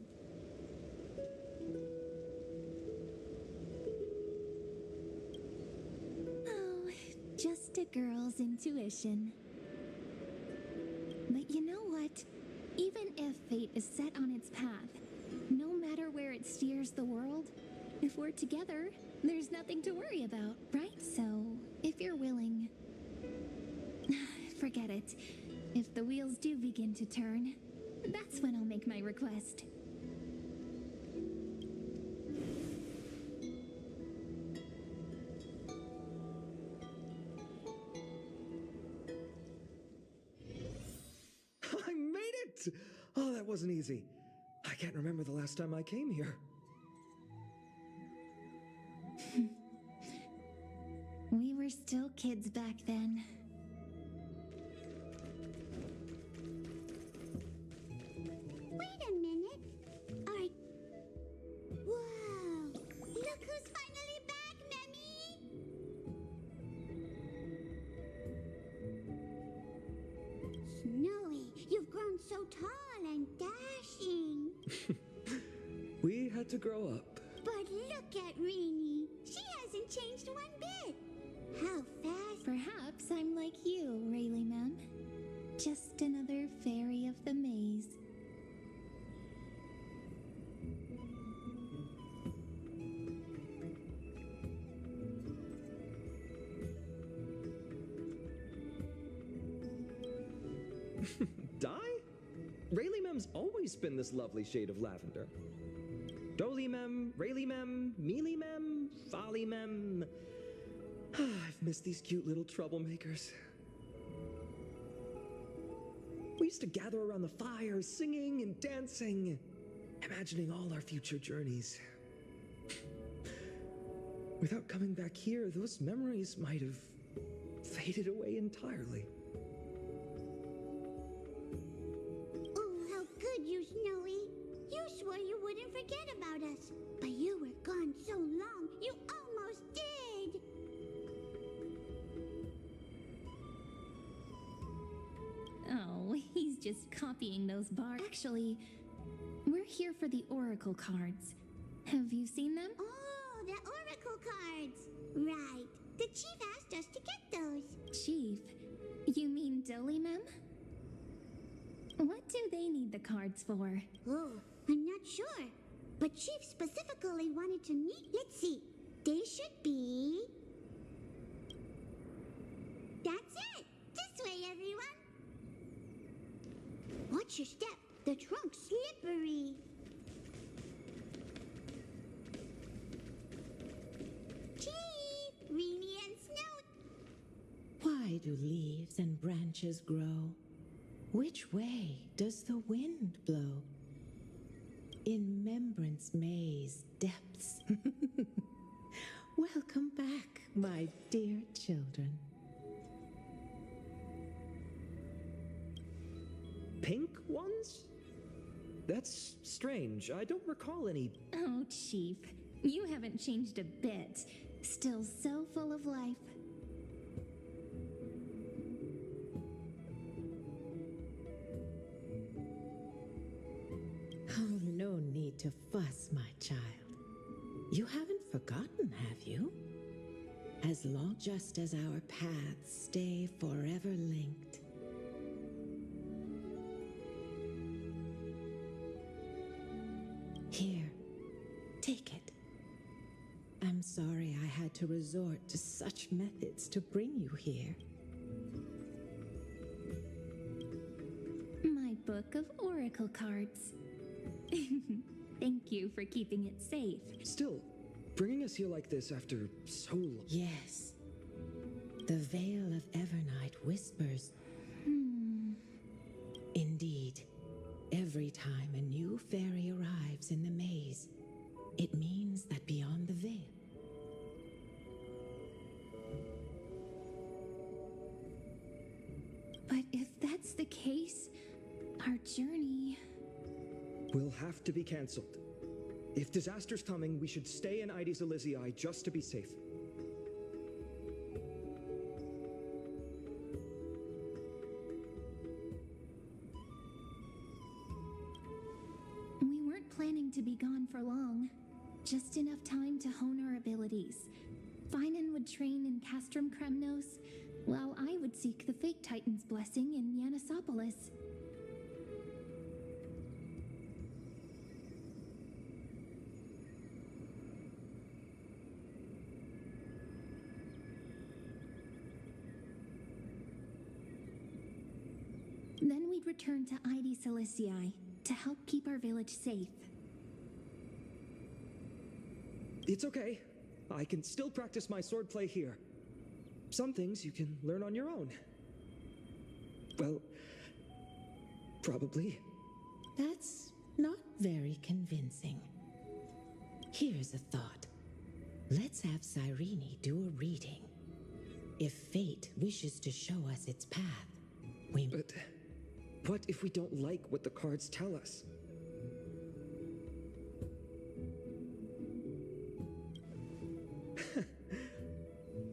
Oh, just a girl's intuition. But you know what? Even if fate is set on its path, no matter where it steers the world, if we're together, there's nothing to worry about, right? So, if you're willing... Forget it. If the wheels do begin to turn, that's when I'll make my request.
I made it! Oh, that wasn't easy. I can't remember the last time I came here.
We were still kids back then.
Wait a minute. Whoa! Look who's finally back, Memmy! Snowy, you've grown so tall and dashing.
We had to grow up.
But look at Rini. She hasn't changed one bit. How fast?
Perhaps I'm like you, Rayleigh, ma'am. Just another fairy of the maze.
Dye? Rayleigh Mem's always been this lovely shade of lavender. Dolly Mem, Rayleigh Mem, Mealy Mem, Folly Mem. I've missed these cute little troublemakers. We used to gather around the fire, singing and dancing, imagining all our future journeys. Without coming back here, those memories might have faded away entirely.
Oh, how good you, Snowy. You swore you wouldn't forget about us, but you were gone so long, you almost did.
Oh, he's just copying those bars. Actually, we're here for the Oracle cards. Have you seen them?
Oh, the Oracle cards. Right. The chief asked us to get those.
Chief? You mean Dolly, ma'am? What do they need the cards for?
Oh, I'm not sure. But Chief specifically wanted to meet. Let's see. They should be... That's it! This way, everyone! Watch your step. The trunk's slippery. Chief! Rini and Snout!
Why do leaves and branches grow? Which way does the wind blow? In Remembrance Maze depths. Welcome back, my dear children.
Pink ones? That's strange. I don't recall any...
Oh, Chief. You haven't changed a bit. Still so full of life.
Oh, no need to fuss, my child. You haven't forgotten, have you? As long just as our paths stay forever linked. Here, take it. I'm am sorry I had to resort to such methods to bring you here.
My book of oracle cards. Thank you for keeping it safe.
Still, bringing us here like this after so long.
Yes. The veil of Evernight whispers. Indeed, every time a new fairy arrives in the maze, it means that beyond the veil.
But if that's the case, our journey...
will have to be cancelled. If disaster's coming, we should stay in Ides Elysiae just to be safe.
We weren't planning to be gone for long. Just enough time to hone our abilities. Finan would train in Castrum Kremnos, while I would seek the Fake Titan's blessing in Yanisopolis. Then we'd return to Ides Elysiae to help keep our village safe.
It's okay. I can still practice my swordplay here. Some things you can learn on your own. Well, probably.
That's not very convincing. Here's a thought. Let's have Cyrene do a reading. If fate wishes to show us its path, we...
But what if we don't like what the cards tell us?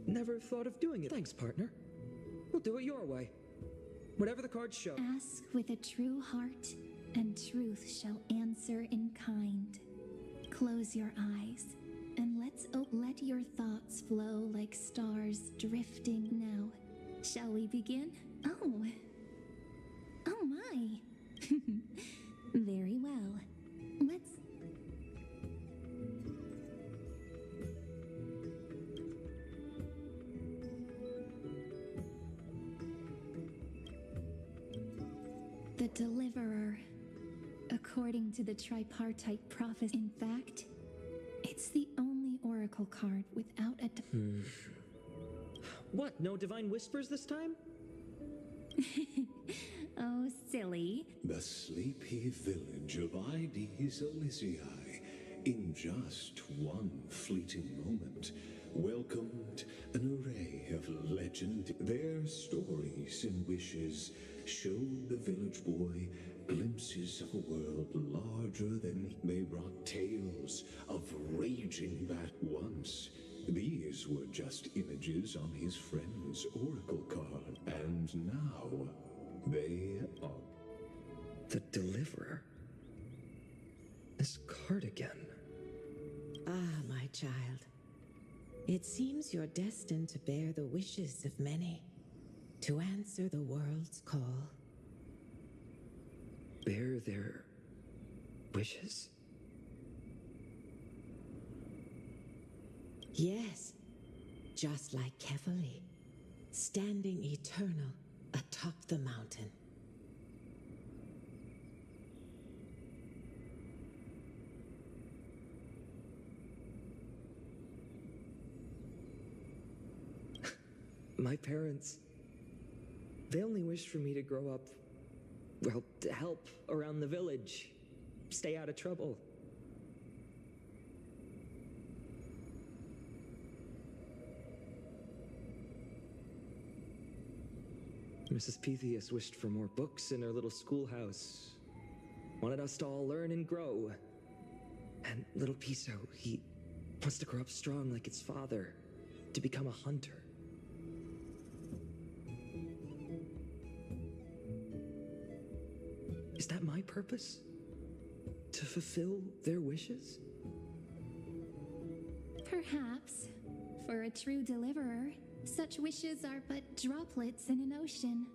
Never thought of doing it. Thanks, partner. We'll do it your way. Whatever the cards show.
Ask with a true heart, and truth shall answer in kind. Close your eyes, and let your thoughts flow like stars drifting now. Shall we begin? Oh my. Very well. Let's... The Deliverer. According to the tripartite prophecy, in fact, it's the only oracle card without a...
What, no divine whispers this time?
Oh, silly.
The sleepy village of Ides Elysiae, in just one fleeting moment, welcomed an array of legend. Their stories and wishes showed the village boy glimpses of a world larger than they brought tales of raging bat once. These were just images on his friend's oracle card, and now they are...
The Deliverer? This card again.
Ah, my child. It seems you're destined to bear the wishes of many, to answer the world's call.
Bear their wishes?
Yes, just like Kefali, standing eternal atop the mountain.
My parents, they only wished for me to grow up, well, to help around the village, stay out of trouble. Mrs. Pythias wished for more books in her little schoolhouse, wanted us to all learn and grow. And little Piso, he wants to grow up strong like his father, to become a hunter. Is that my purpose? To fulfill their wishes?
Perhaps. For a true deliverer, such wishes are but droplets in an ocean.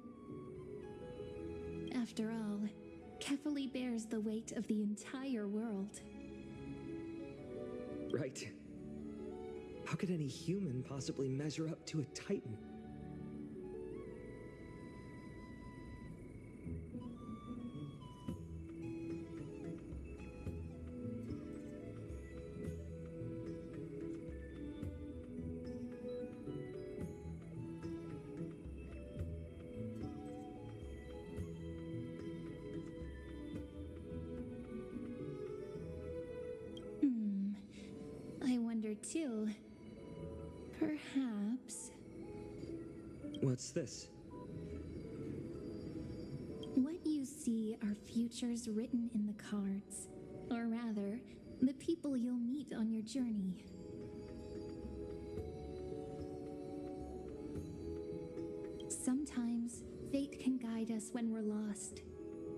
After all, Kefali bears the weight of the entire world.
Right. How could any human possibly measure up to a Titan?
I wonder too. Perhaps.
What's this?
What you see are futures written in the cards. Or rather, the people you'll meet on your journey. Sometimes, fate can guide us when we're lost.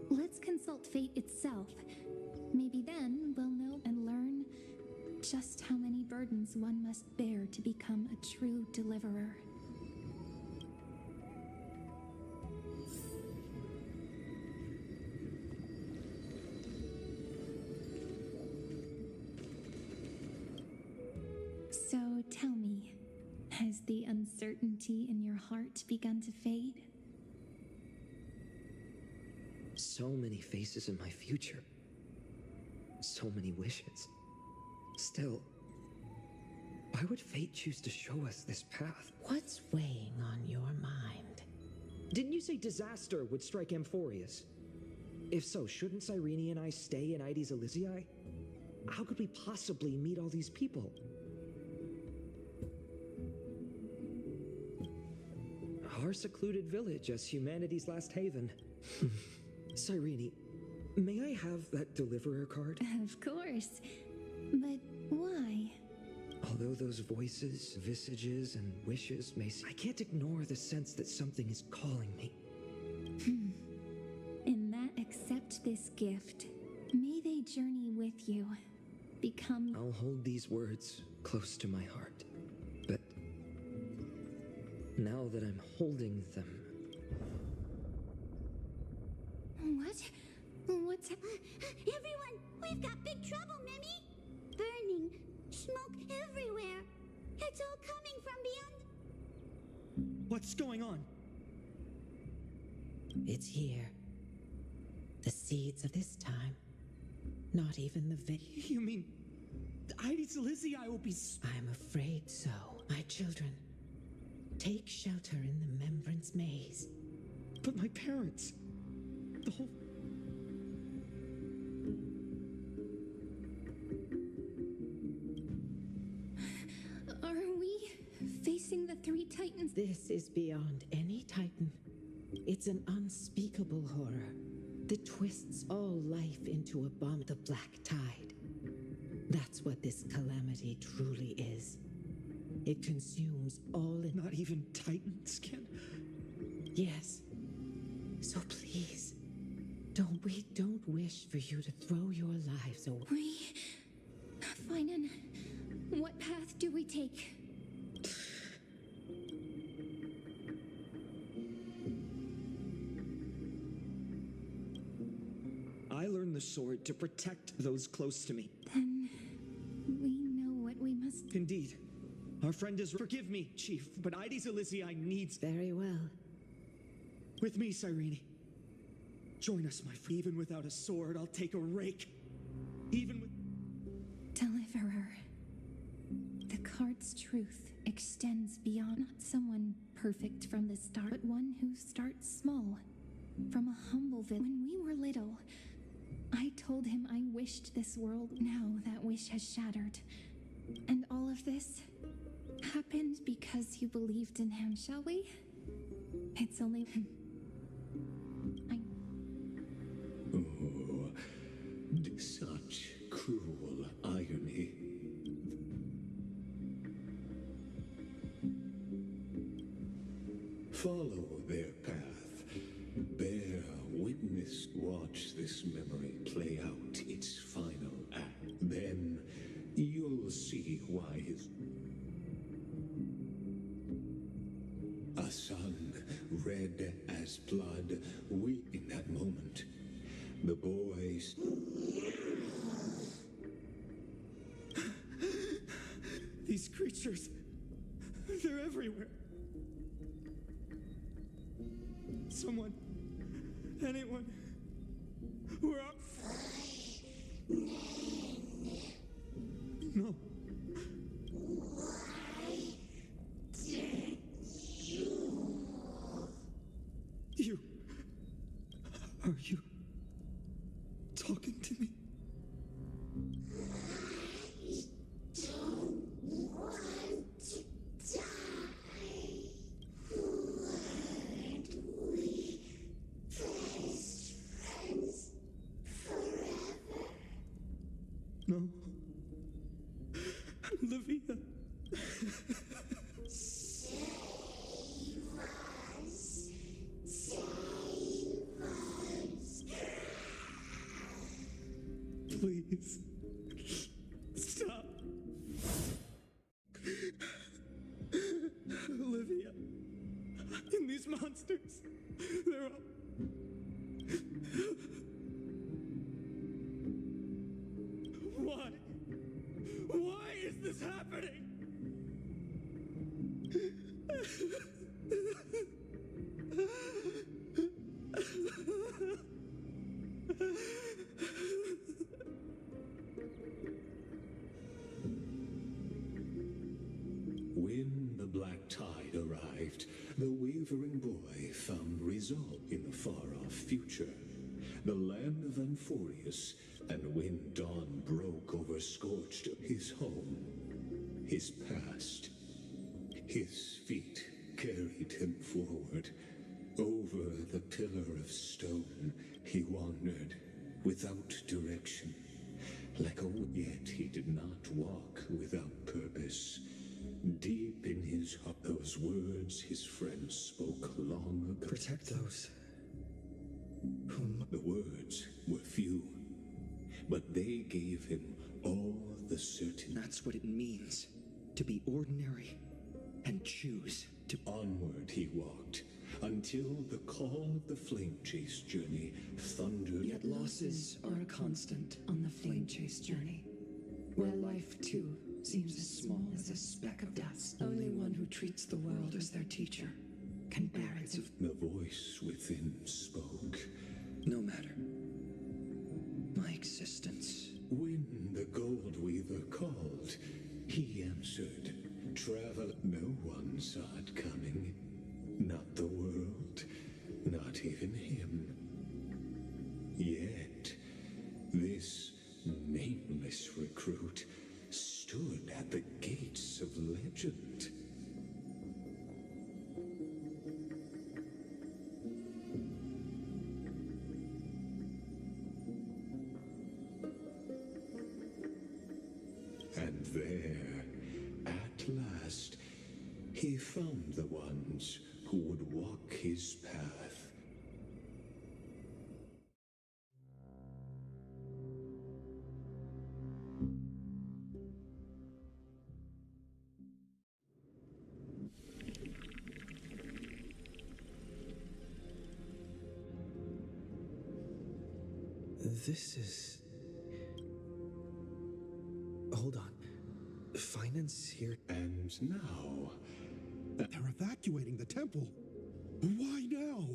Let's consult fate itself. Maybe then we'll know and learn just how many burdens one must bear to become a true deliverer. So tell me, has the uncertainty in your heart begun to fade?
So many faces in my future. So many wishes. Still, why would fate choose to show us this path?
What's weighing on your mind?
Didn't you say disaster would strike Amphorius? If so, shouldn't Cyrene and I stay in Ides Elysiae? How could we possibly meet all these people? Our secluded village as humanity's last haven. Cyrene, may I have that deliverer card?
Of course. But why?
Although those voices, visages, and wishes may I can't ignore the sense that something is calling me.
In that, accept this gift. May they journey with you. Become...
I'll hold these words close to my heart. But now that I'm holding them...
What? What's Everyone, we've got big trouble, Mimi! Burning, smoke everywhere. It's all coming from beyond.
What's going on?
It's here. The seeds of this time. Not even the
You mean... Ides Elysiae will be...
I'm afraid so. My children, take shelter in the Remembrance Maze.
But my parents... The whole...
Are we facing the three titans?
This is beyond any titan. It's an unspeakable horror that twists all life into a bomb. The black tide. That's what this calamity truly is. It consumes all in...
Not even titans can...
Yes. So please, we don't wish for you to throw your lives away.
Finan, what path do we take?
I learned the sword to protect those close to me.
Then we know what we must...
Indeed. Our friend is... Forgive me, Chief, but Ides Elysiae needs...
Very well.
With me, Cyrene. Join us, my friend. Even without a sword, I'll take a rake. Even with...
Deliverer. The card's truth extends beyond not someone perfect from the start, but one who starts small. From a humble village. When we were little, I told him I wished this world. Now that wish has shattered. And all of this happened because you believed in him, shall we? It's only...
Oh, such cruel irony. Follow their path. Bear witness. Watch this memory play out its final act. Then you'll see why his... A son, red as blood, weak in that moment. The boys...
The These creatures, they're everywhere. Someone, anyone, we're up. No. You. Are you talking to me? No. Olivia.
Save us. Save us.
Please. Stop. Olivia. And these monsters. They're all... Why? Why is this happening?
When the black tide arrived, the wavering boy found resolve in the far-off future, the land of Amphorius. And when dawn broke over scorched his home, his past, his feet carried him forward. Over the pillar of stone he wandered, without direction, like a... Yet he did not walk without purpose. Deep in his heart, those words his friends spoke long ago.
Protect those
whom... The words were few, but they gave him all the certainty.
That's what it means, to be ordinary and choose to...
Onward he walked, until the call of the flame chase journey thundered.
Yet losses are a constant on the flame chase journey, where life too seems as small as a speck of dust. Only one who treats the world as their teacher can bear its...
The voice within spoke.
No matter. My existence.
When the gold weaver called, he answered. Travel, no one saw it coming. Not the world, not even him. Yet, this nameless recruit stood at the gates of legend. And there, at last, he found the ones who would walk his path.
This is... Hold on. Finance here...
And now...
They're evacuating the temple. Why now?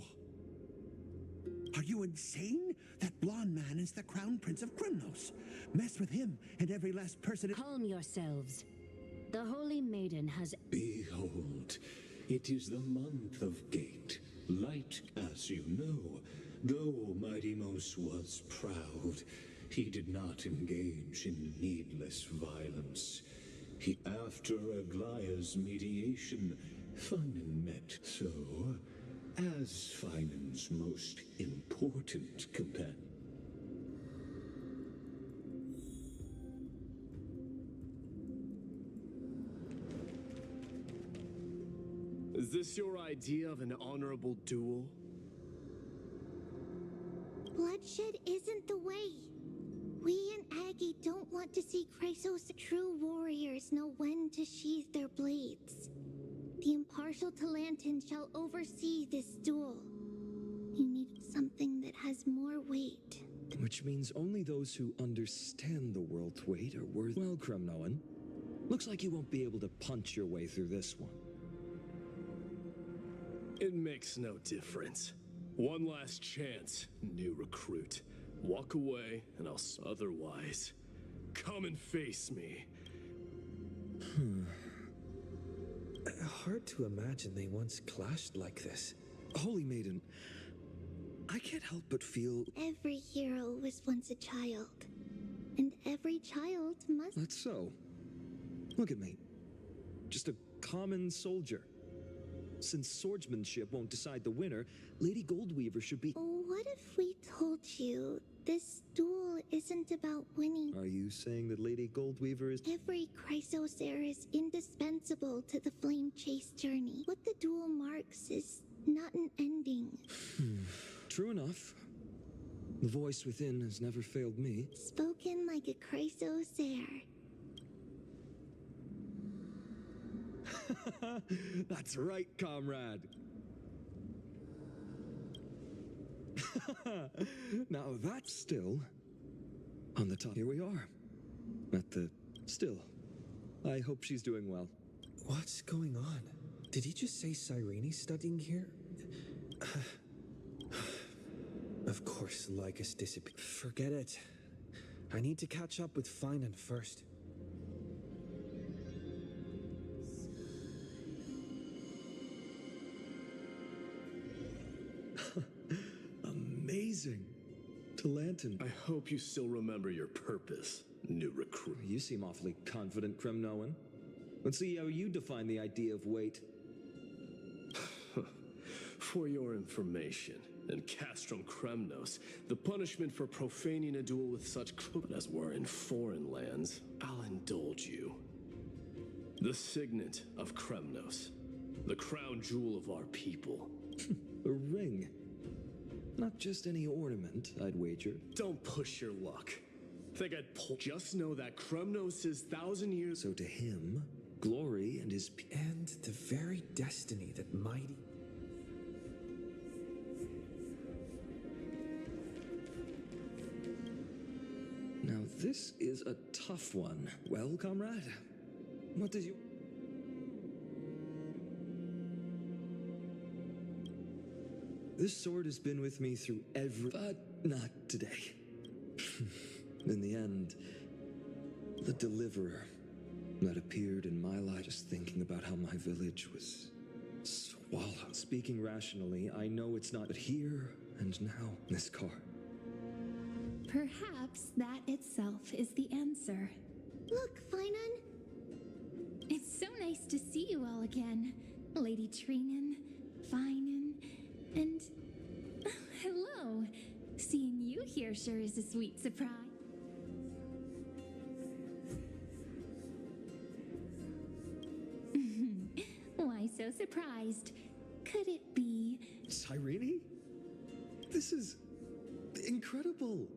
Are you insane? That blonde man is the Crown Prince of Krymnos. Mess with him, and every last person...
Calm yourselves. The Holy Maiden has...
Behold, it is the month of Gate. Light, as you know. Though Mighty-Mos was proud, he did not engage in needless violence. He, after Aglaya's mediation, Finan met. So, as Finan's most important companion.
Is this your idea of an honorable duel?
Bloodshed isn't the way. We and Aggie don't want to see Chrysos. True warriors know when to sheathe their blades. The impartial Talantan shall oversee this duel. You need something that has more weight.
Which means only those who understand the world's weight are worth... Well, Kremnoan, Looks like you won't be able to punch your way through this one.
It makes no difference. One last chance, new recruit. Walk away, and I'll... Otherwise, come and face me.
Hard to imagine they once clashed like this.
Holy Maiden, I can't help but feel...
Every hero was once a child. And every child must...
That's so. Look at me. Just a common soldier. Since swordsmanship won't decide the winner, Lady Goldweaver should be...
What if we told you this duel isn't about winning?
Are you saying that Lady Goldweaver is...
Every Chrysosaur is indispensable to the flame chase journey. What the duel marks is not an ending.
True enough. The voice within has never failed me.
Spoken like a Chrysosaur.
That's right, comrade. Now that's still on the top. Here we are. At the still. I hope she's doing well.
What's going on? Did he just say Cyrene's studying here? Of course, Lycus disappeared. Forget it. I need to catch up with Finan first.
Amazing. Talantin.
I hope you still remember your purpose, new recruit.
You seem awfully confident, Kremnoan. Let's see how you define the idea of weight.
For your information, in Castrum Kremnos, the punishment for profaning a duel with such as were in foreign lands, I'll indulge you. The signet of Kremnos, the crown jewel of our people.
A ring. Not just any ornament, I'd wager.
Don't push your luck. Think I'd pull. Just know that Kremnos is 1,000 years.
So to him, glory and his...
And the very destiny that mighty...
Now this is a tough one. Well, comrade, what does you... This sword has been with me through every... But not today. In the end, the deliverer that appeared in my life, just thinking about how my village was swallowed. Speaking rationally, I know it's not, but here and now, this car.
Perhaps that itself is the answer.
Look, Finan.
It's so nice to see you all again. Lady Trinan, Finan, and... hello. Seeing you here sure is a sweet surprise. Why so surprised? Could it be...
Cyrene? This is... incredible.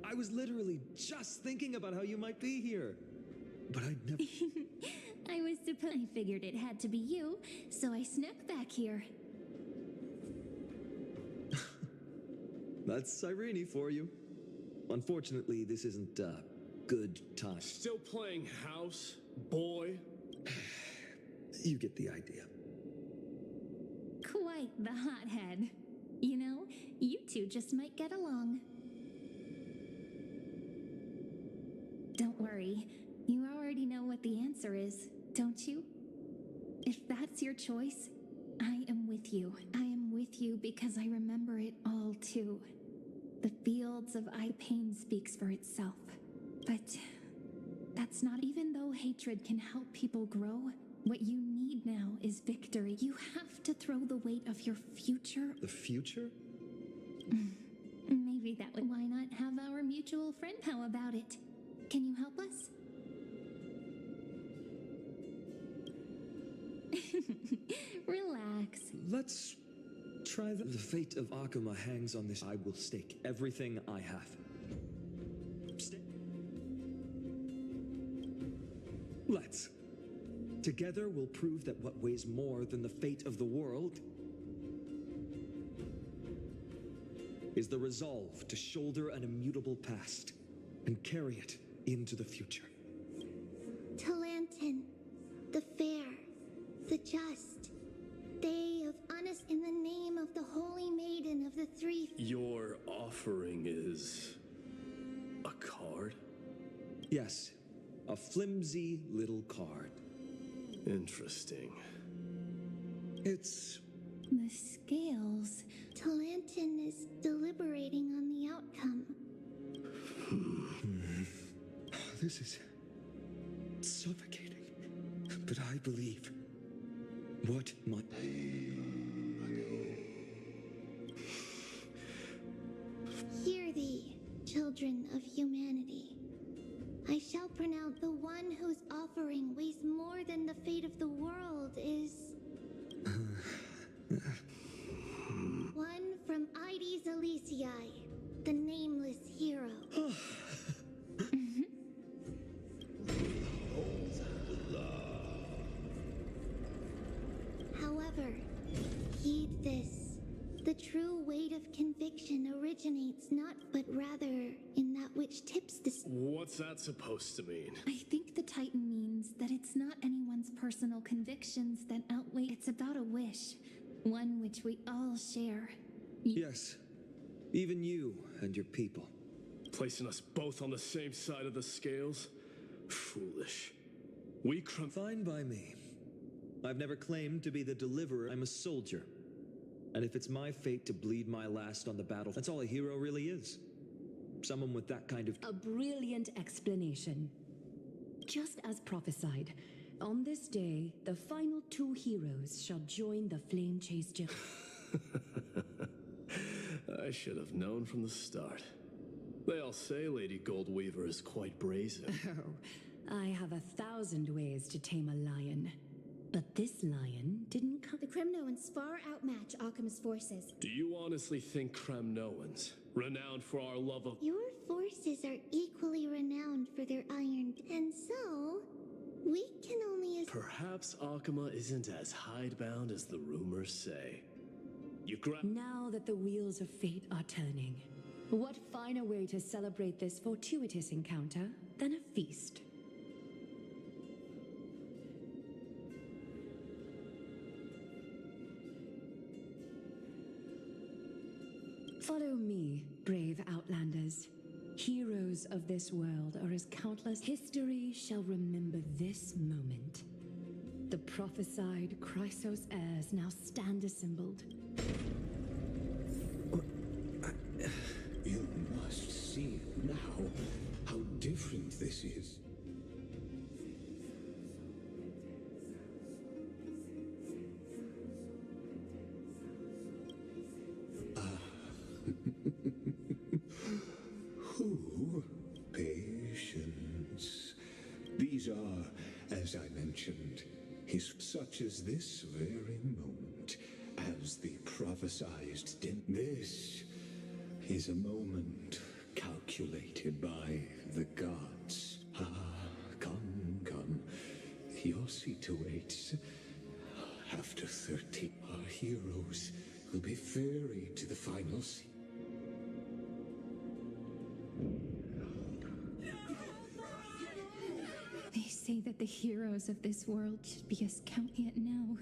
I was literally just thinking about how you might be here. But I'd never...
I figured it had to be you, so I snuck back here.
That's Cyrene for you. Unfortunately, this isn't a good time.
Still playing house, boy?
You get the idea.
Quite the hothead. You know, you two just might get along. Don't worry. You already know what the answer is, don't you? If that's your choice, I am with you. I am with you because I remember it all too. The fields of Pain speaks for itself. But that's not... Even though hatred can help people grow, what you need now is victory. You have to throw the weight of your future...
The future?
Maybe that would... Why not have our mutual friend? How about it? Can you help us? Relax.
Let's try that. The fate of Akuma hangs on this. I will stake everything I have. Let's. Together we'll prove that what weighs more than the fate of the world is the resolve to shoulder an immutable past and carry it into the future.
Talantin. the fair, the just. Day of honest in the name of the Holy Maiden of the Three.
Your offering is a card?
Yes, a flimsy little card.
Interesting.
It's...
The scales. Talantin is deliberating on the outcome.
This is suffocating. But I believe what my...
Hear thee, children of humanity. I shall pronounce the one whose offering weighs more than the fate of the world is... one from Ides Elysiae, the nameless hero. However, heed this. The true weight of conviction originates not but rather in that which tips the...
What's that supposed to mean?
I think the Titan means that it's not anyone's personal convictions that outweigh. It's about a wish, one which we all share.
Yes, even you and your people.
Placing us both on the same side of the scales? Foolish. We
Fine by me. I've never claimed to be the deliverer. I'm a soldier. And if it's my fate to bleed my last on the battle, that's all a hero really is. Someone with that kind of...
A brilliant explanation. Just as prophesied, on this day, the final two heroes shall join the flame-chased...
I should have known from the start. They all say Lady Goldweaver is quite brazen.
Oh, I have 1,000 ways to tame a lion. But this lion didn't come...
The Kremnoans far outmatch Occam's forces.
Do you honestly think Kremnoans, renowned for our love of...
Your forces are equally renowned for their iron, and so... we can only...
Perhaps Occama isn't as hidebound as the rumors say.
Now that the wheels of fate are turning, what finer way to celebrate this fortuitous encounter than a feast? Follow me, brave outlanders. Heroes of this world are as countless. History shall remember this moment. The prophesied Chrysos heirs now stand assembled.
You must see now how different this is. Patience. These are, as I mentioned, such as this very moment, as the prophesied This is a moment calculated by the gods. Come. Your seat awaits. After 30, our heroes will be ferried to the final sea.
They say that the heroes of this world should be as count, yet now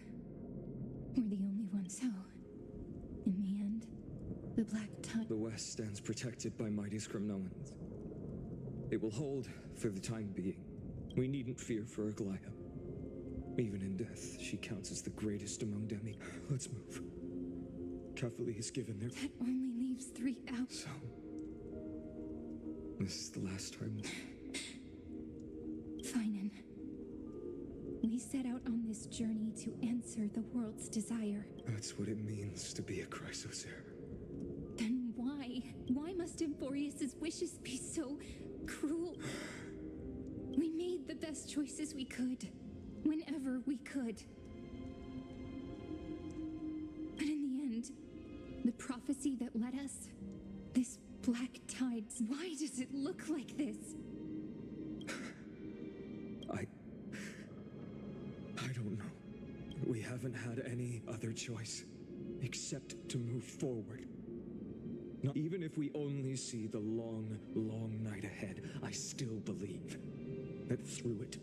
we're the only ones who, in the end, the Black Tide...
The West stands protected by mighty Kremnoans. It will hold for the time being. We needn't fear for Aglaya. Even in death, she counts as the greatest among demi. Let's move. Catholi has given their...
That only leaves 3 out.
So... this is the last time...
Finan. We set out on this journey to answer the world's desire.
That's what it means to be a Chrysos heir.
Then why? Why must Emphorius's wishes be so cruel? We made the best choices we could, whenever we could. But in the end, the prophecy that led us, this black tide, why does it look like this?
I don't know. We haven't had any other choice, except to move forward. Not even if we only see the long, long night ahead, I still believe that through it,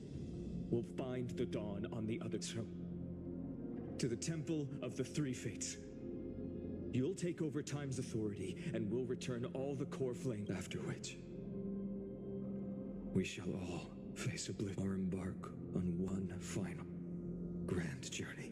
will find the dawn on the other side. To the Temple of the Three Fates. You'll take over Time's authority, and we'll return all the core flame, after which we shall all face oblivion or embark on one final grand journey.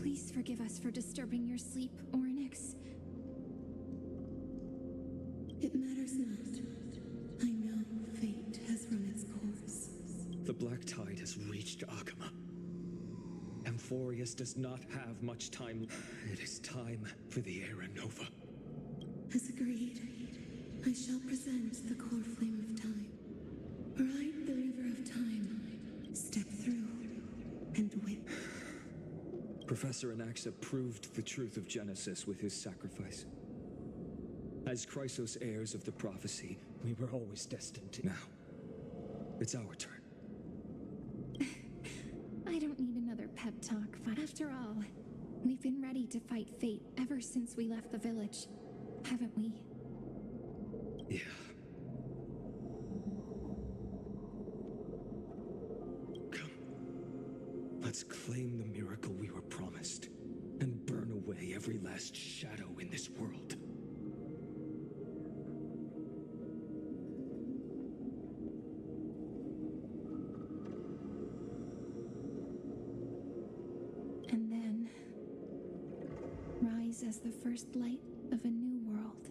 Please forgive us for disturbing your sleep, Orynyx.
It matters not. I know fate has run its course.
The Black Tide has reached Akama. Amphorius does not have much time. It is time for the Era Nova.
As agreed, I shall present the core flame of time. Bright believer of time, step through and win.
Professor Anaxa proved the truth of Genesis with his sacrifice. As Chrysos heirs of the prophecy, we were always destined to. Now, it's our turn.
I don't need another pep talk, but after all, we've been ready to fight fate ever since we left the village, haven't we?
Yeah. Come. Let's claim the miracle we were promised, and burn away every last shadow in this world.
And then, rise as the first light of a new world.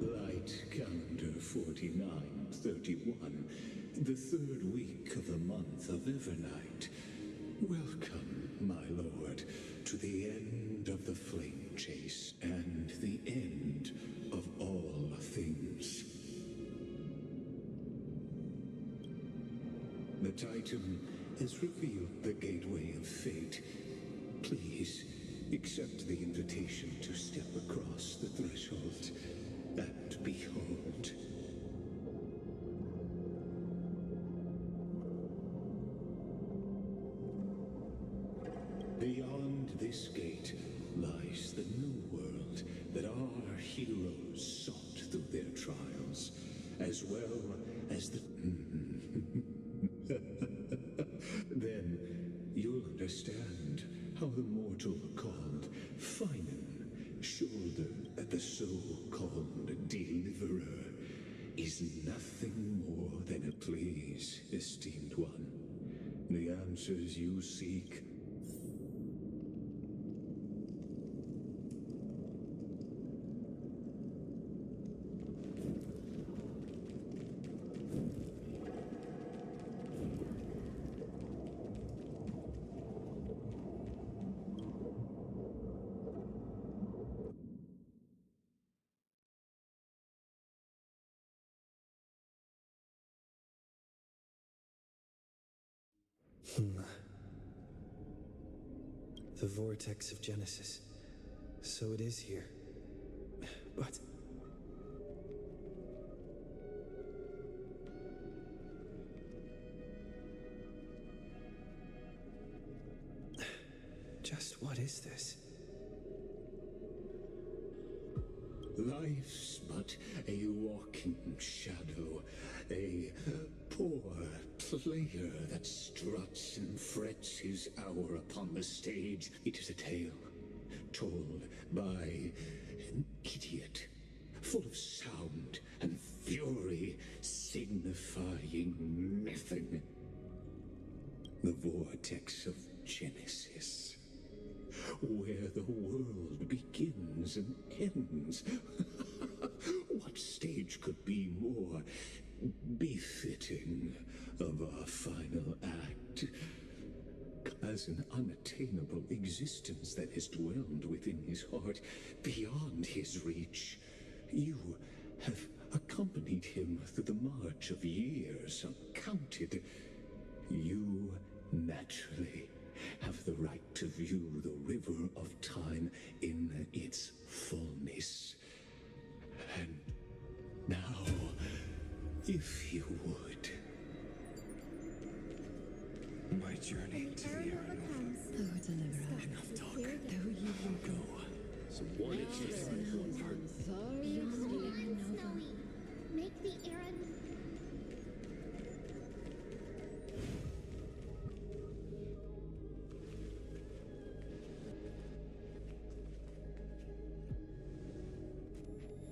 Light calendar 4931, the third week of the month of Evernight. Welcome, my lord, to the end of the flame chase and the end of all things. The Titan has revealed the gateway of fate. Please accept the invitation to step across the threshold and behold. Beyond this gate lies the new world that our heroes sought through their trials, as well as the... Then you'll understand mortal called Finan, shoulder at the so-called deliverer, is nothing more than a please, esteemed one. The answers you seek.
The vortex of Genesis. So it is here. But... just what is this?
Life's but a walking shadow, a poor player that struts and frets his hour upon the stage. It is a tale told by an idiot, full of sound and fury, signifying nothing. The vortex of Genesis, where the world begins and ends. What stage could be more befitting of our final act? As an unattainable existence that has dwelled within his heart, beyond his reach, you have accompanied him through the march of years uncounted. You naturally have the right to view the river of time in its fullness. And now, if you would...
My journey to the Aranova.
Oh, deliverer.
Enough talk.
Though you will
Go.
So one
Beyond the Aranova. Make the Aran...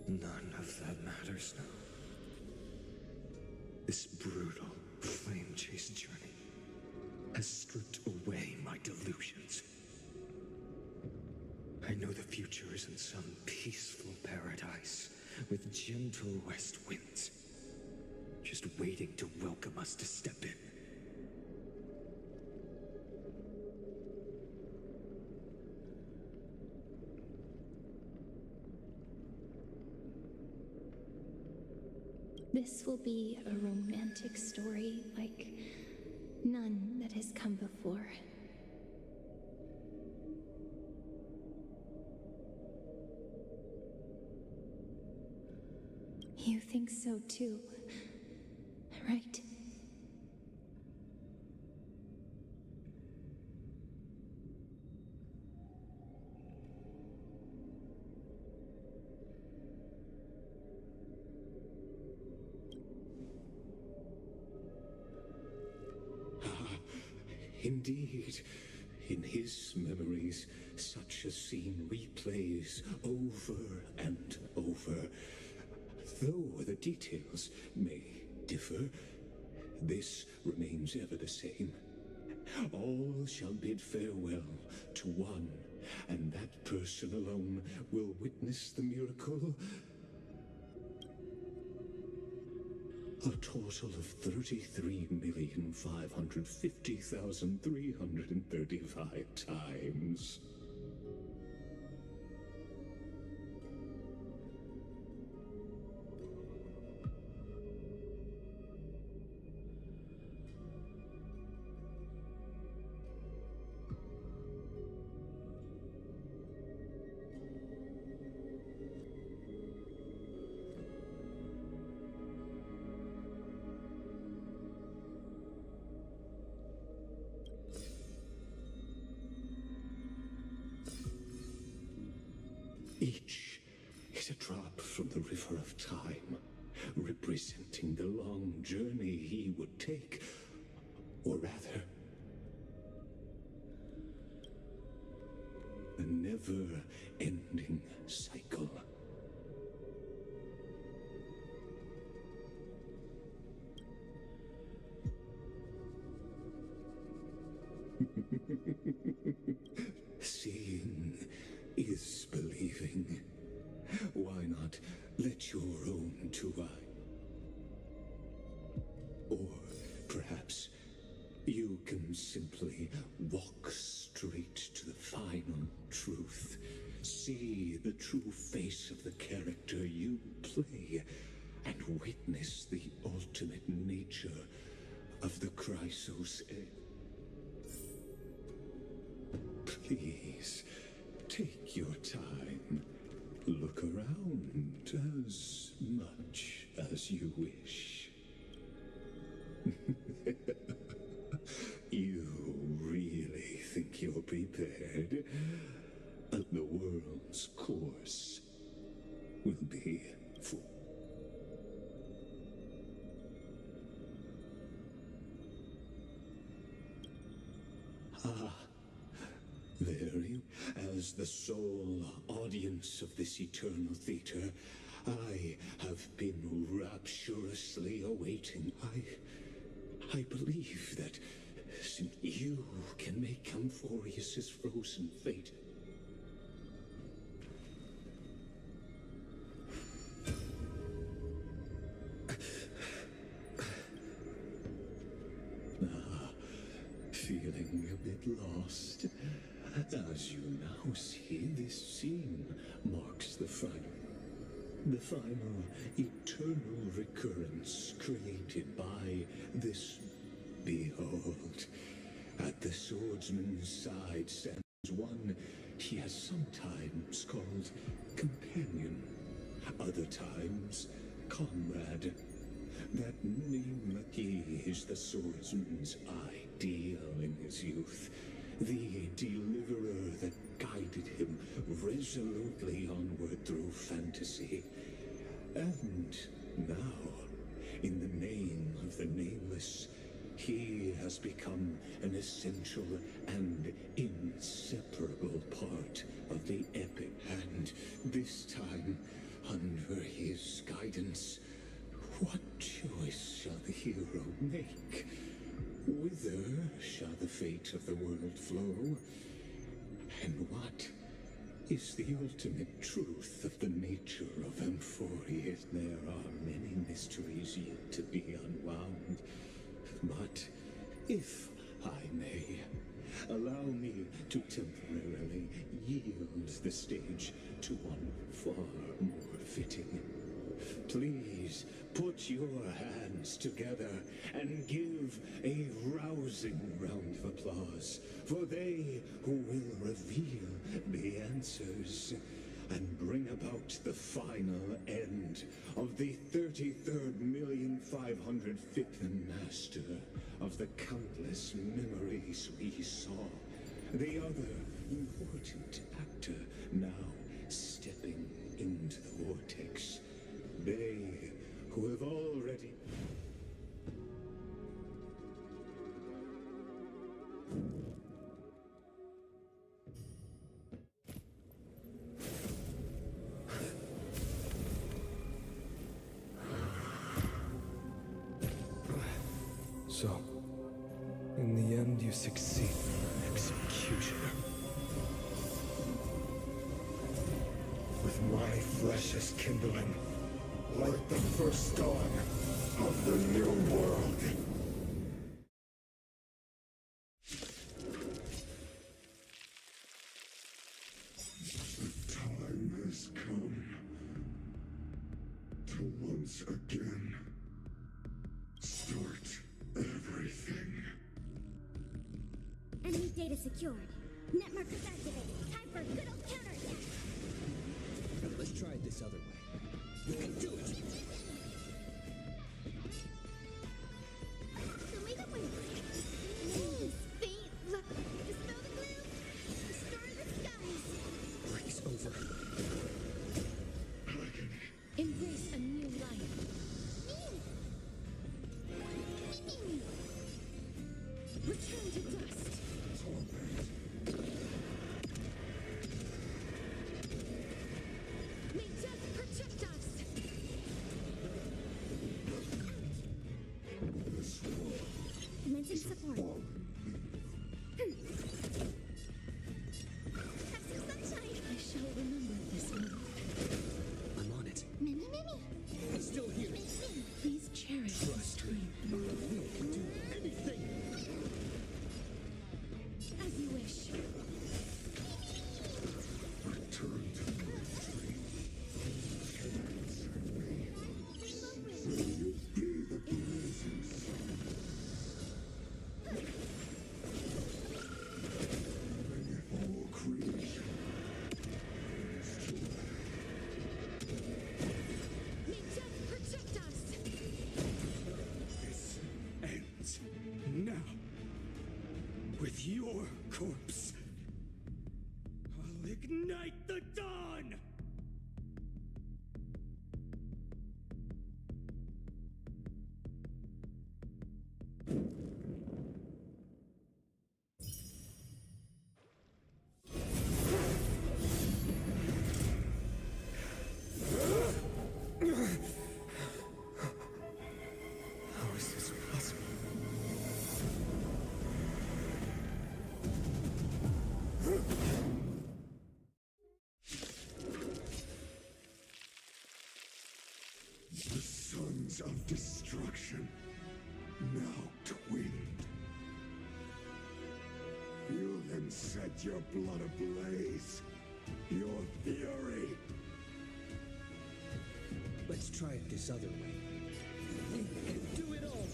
None of that matters now. This brutal, flame-chased journey has stripped away my delusions. I know the future is in some peaceful paradise with gentle west winds, just waiting to welcome us to step in.
This will be a romantic story like none that has come before. You think so too, right?
Indeed, in his memories, such a scene replays over and over. Though the details may differ, this remains ever the same. All shall bid farewell to one, and that person alone will witness the miracle. A total of 33,550,335 times. Each is a drop from the river of time, representing the long journey he would take, or rather, never-ending cycle. Seeing is believing. Why not let your own two eyes? Or perhaps you can simply walk straight to the final truth. See the true face of the character you play, and witness the ultimate nature of the Chrysos. Please, take your time. Look around as much as you wish. You really think you're prepared? The world's course will be full. Very. As the sole audience of this eternal theater, I have been rapturously awaiting. I believe that since you can make Amphorius's frozen fate. Feeling a bit lost? As you now see, this scene marks the final eternal recurrence created by this. Behold, at the swordsman's side stands one he has sometimes called companion, other times comrade. That name is the swordsman's ideal in his youth, the deliverer that guided him resolutely onward through fantasy. And now, in the name of the nameless, he has become an essential and inseparable part of the epic. And this time, under his guidance, what choice shall the hero make? Whither shall the fate of the world flow? And what is the ultimate truth of the nature of Amphorius? There are many mysteries yet to be unwound. But if I may, allow me to temporarily yield the stage to one far more fitting. Please put your hands together and give a rousing round of applause for they who will reveal the answers and bring about the final end of the 33,505th master of the countless memories we saw. The other important actor now stepping into the vortex. They who have already...
So, in the end, you succeed. Executioner. With my flesh as kindling, like the first dawn of the new world.
The time has come to once again start everything.
Enemy data secured. Net markers activated. Time for a good old counterattack.
Let's try it this other way. You can do it!
Show me the way. Please, faith. Dispel the gloom. Restore the skies.
Breaks over.
Embrace a new life.
Return to dust.
seeds of destruction, now twinned. You then set your blood ablaze, your fury.
Let's try it this other way. We can do it all!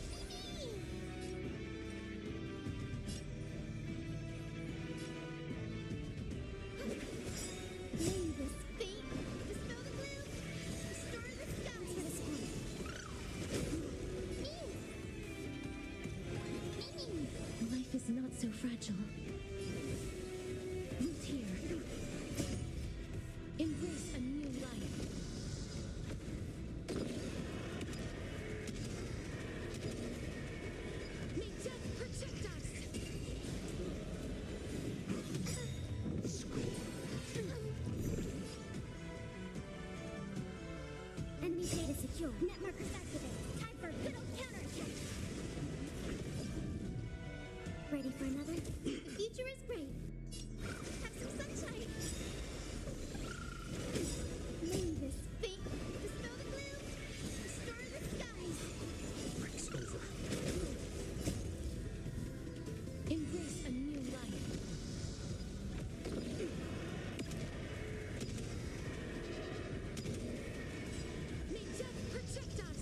May this fate dispel the gloom, restore the skies.
Life is not so fragile. Root here. Embrace a new life. May death protect us!
Enemy data secure. Net markers activated. Time for a good old counterattack. Ready for another? The future is bright. Have some sunshine. May this fate dispel the gloom, restore the skies.
Break's over.
Embrace a new life. May death protect us!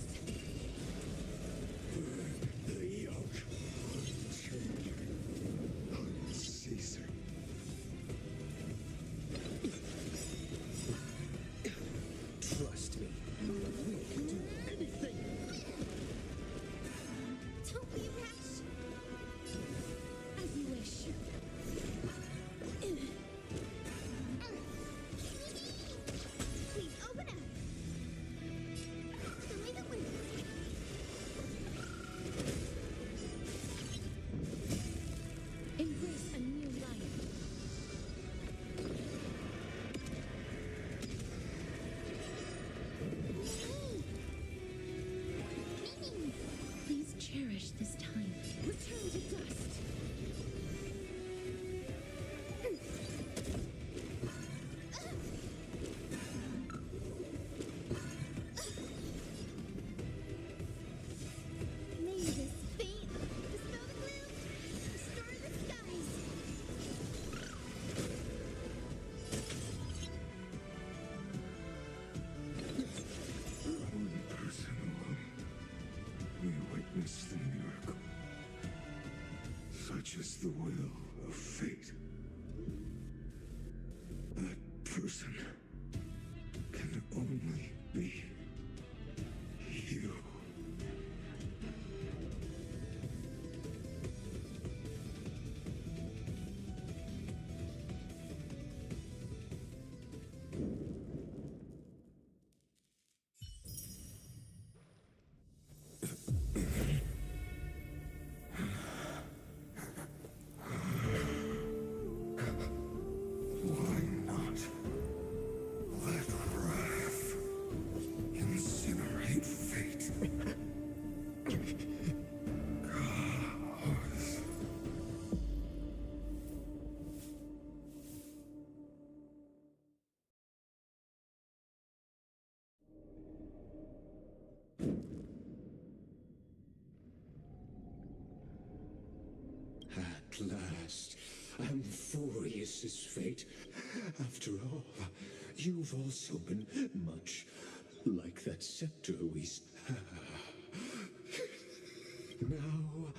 The yoke. Unceasing.
Trust me. We can do anything!
Don't be rash.
As you wish.
Please open up. Show me the way.
Embrace a new life. Please cherish this time. Return to dust.
May this fate dispel the gloom, restore the skies.
One person alone, we witness the miracle. Such is the will of fate. That person can only be you. Why not let wrath incinerate fate? Gods. At last, Amphorius' fate. After all, you've also been much like that scepter we Now,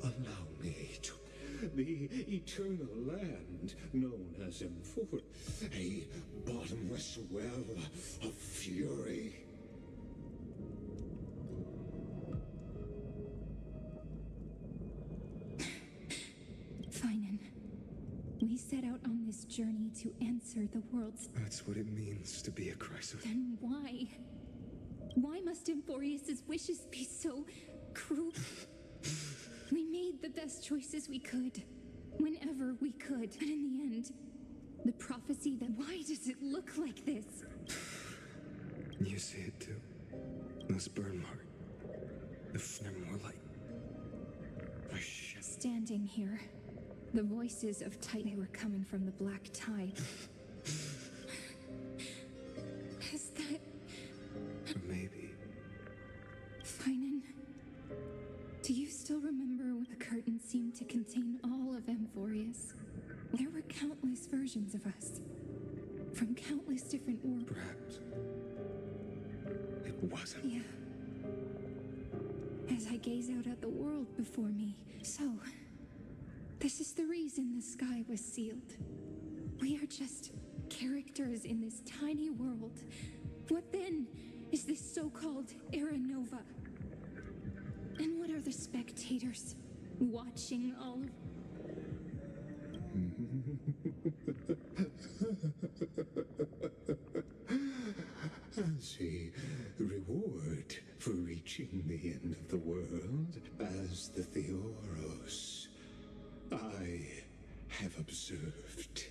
allow me to... The eternal land known as Amphor, a bottomless well of fury.
Finan, we set out on this journey to answer the world's...
That's what it means to be a Chrysoth.
Then why? Why must Amphorius' wishes be so cruel? We made the best choices we could, whenever we could. But in the end, the prophecy that... Why does it look like this?
You see it too. Those burn marks. If they're more like... a ship.
Standing here, the voices of Titan were coming from the black tide. Is that...
Or maybe wasn't.
Yeah. As I gaze out at the world before me. So, this is the reason the sky was sealed. We are just characters in this tiny world. What then is this so-called Era Nova? And what are the spectators watching all of...
As a reward for reaching the end of the world, as the Theoros, I have observed.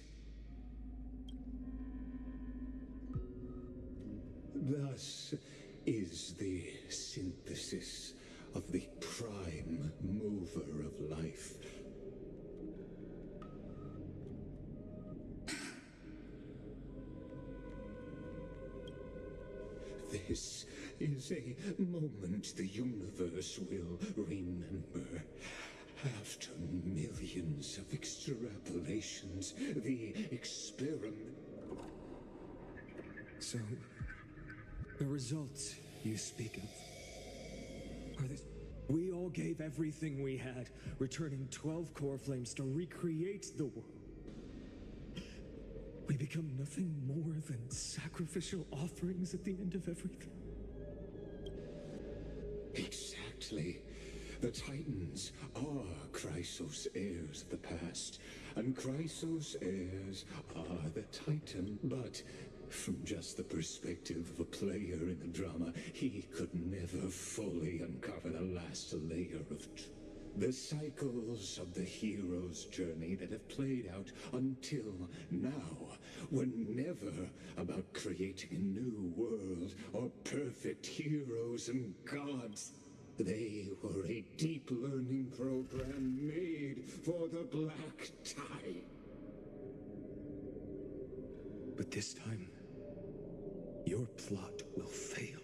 Thus is the synthesis of the prime mover of life. This is a moment the universe will remember. After millions of extrapolations, the experiment...
So, the results you speak of are this. We all gave everything we had, returning 12 core flames to recreate the world. We become nothing more than sacrificial offerings at the end of everything.
Exactly. The Titans are Chrysos heirs of the past, and Chrysos heirs are the Titan. But from just the perspective of a player in the drama, he could never fully uncover the last layer of truth. The cycles of the hero's journey that have played out until now were never about creating a new world or perfect heroes and gods. They were a deep learning program made for the black tie.
But this time, your plot will fail.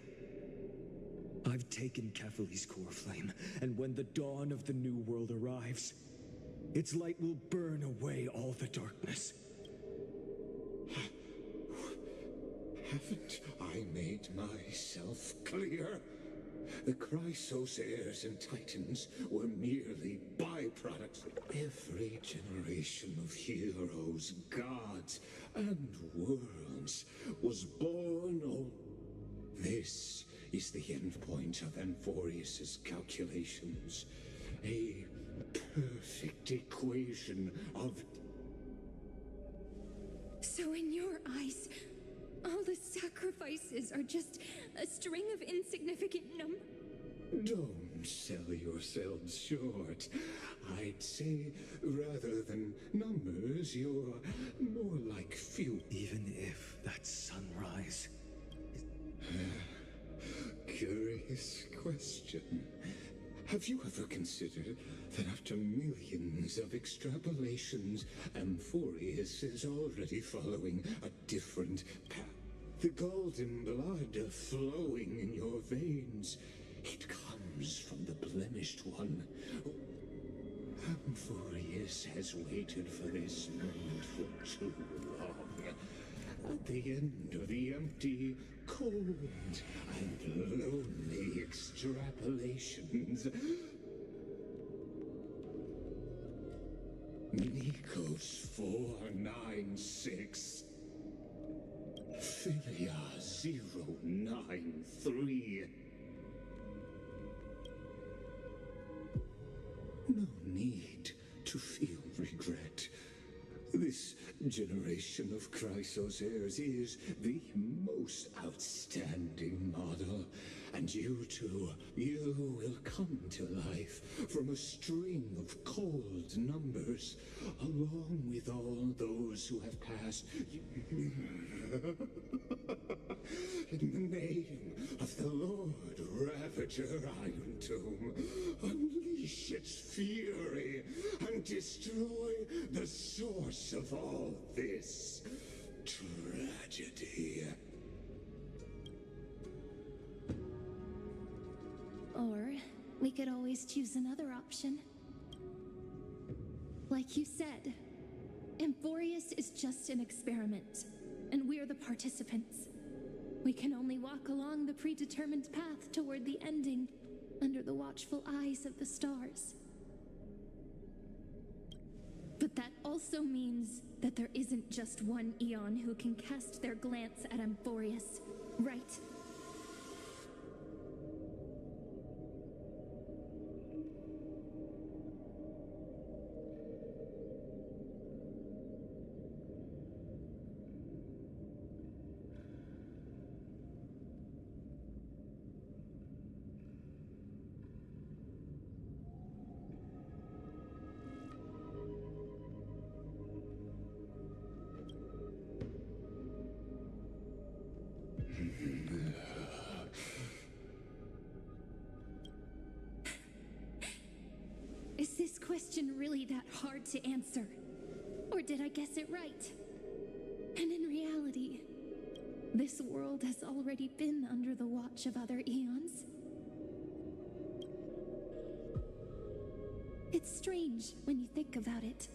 I've taken Catholi's core flame, and when the dawn of the new world arrives, its light will burn away all the darkness.
Haven't I made myself clear? The Chrysos heirs and Titans were merely byproducts. Every generation of heroes, gods, and worlds was born on this is the endpoint of Amphorius's calculations. A perfect equation of...
So in your eyes, all the sacrifices are just a string of insignificant numbers?
Don't sell yourselves short. I'd say, rather than numbers, you're more like few.
Even if that sunrise...
Curious question. Have you ever considered that after millions of extrapolations, Amphorius is already following a different path? The golden blood flowing in your veins, it comes from the blemished one. Amphorius has waited for this moment for too long. At the end of the empty, cold, and lonely extrapolations, Nikos 496, Philia 093. No need to feel regret. This generation of Chrysos heirs is the most outstanding model, and you two, you will come to life from a string of cold numbers, along with all those who have passed. In the name of the Lord Ravager Iron Tomb, unleash its fury and destroy the source of all this tragedy.
Or we could always choose another option. Like you said, Amphorius is just an experiment, and we're the participants. We can only walk along the predetermined path toward the ending, under the watchful eyes of the stars. But that also means that there isn't just one Eon who can cast their glance at Amphorius, right? Is this question really that hard to answer? Or did I guess it right? And in reality, this world has already been under the watch of other eons. It's strange when you think about it.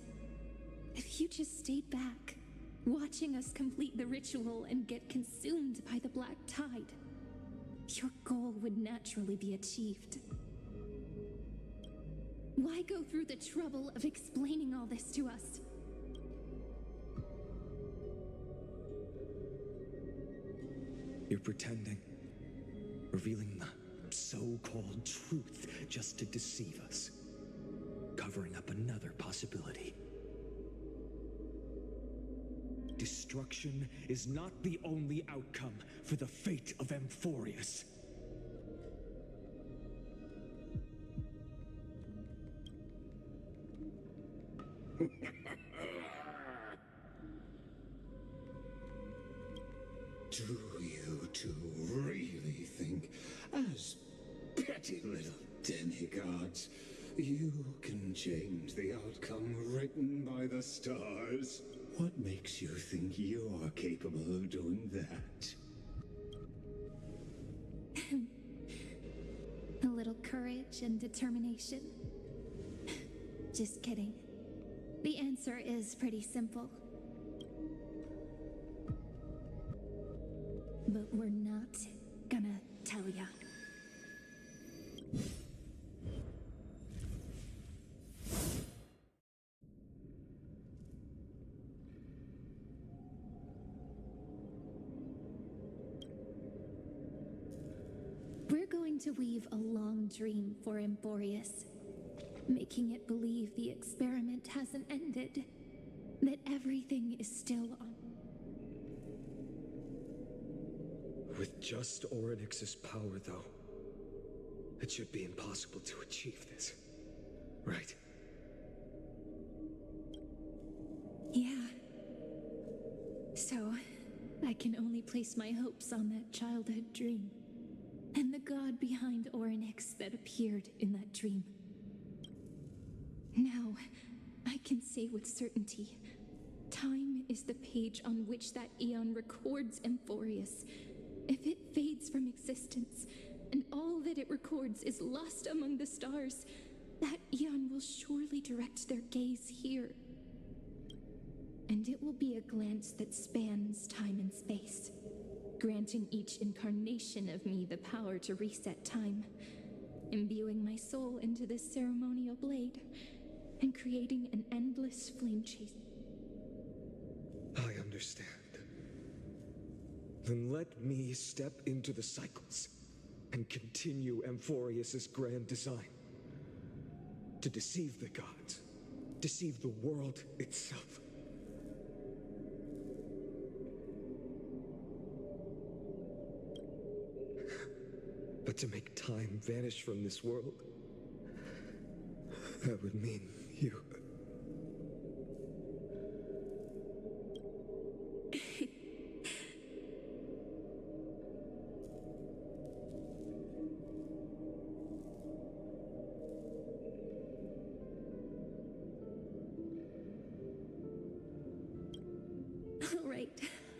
If you just stayed back, watching us complete the ritual and get consumed by the black tide, your goal would naturally be achieved. Why go through the trouble of explaining all this to us?
You're pretending, revealing the so-called truth just to deceive us, covering up another possibility. Destruction is not the only outcome for the fate of Amphorius.
Do you two really think, as petty little demigods, you can change the outcome written by the stars? What makes you think you're capable of doing that?
A little courage and determination. Just kidding. The answer is pretty simple. But we're not gonna tell ya. We're going to weave a long dream for Amphorius, making it believe the experiment hasn't ended, that everything is still on.
With just Orynyx's power, though, it should be impossible to achieve this, right?
Yeah. So, I can only place my hopes on that childhood dream, and the god behind Orynyx that appeared in that dream. Now, I can say with certainty, time is the page on which that Eon records Amphorius. If it fades from existence, and all that it records is lost among the stars, that Eon will surely direct their gaze here. And it will be a glance that spans time and space, granting each incarnation of me the power to reset time, imbuing my soul into this ceremonial blade, and creating an endless flame chase.
I understand. Then let me step into the cycles and continue Amphorius's grand design. To deceive the gods, deceive the world itself. But to make time vanish from this world, that would mean you.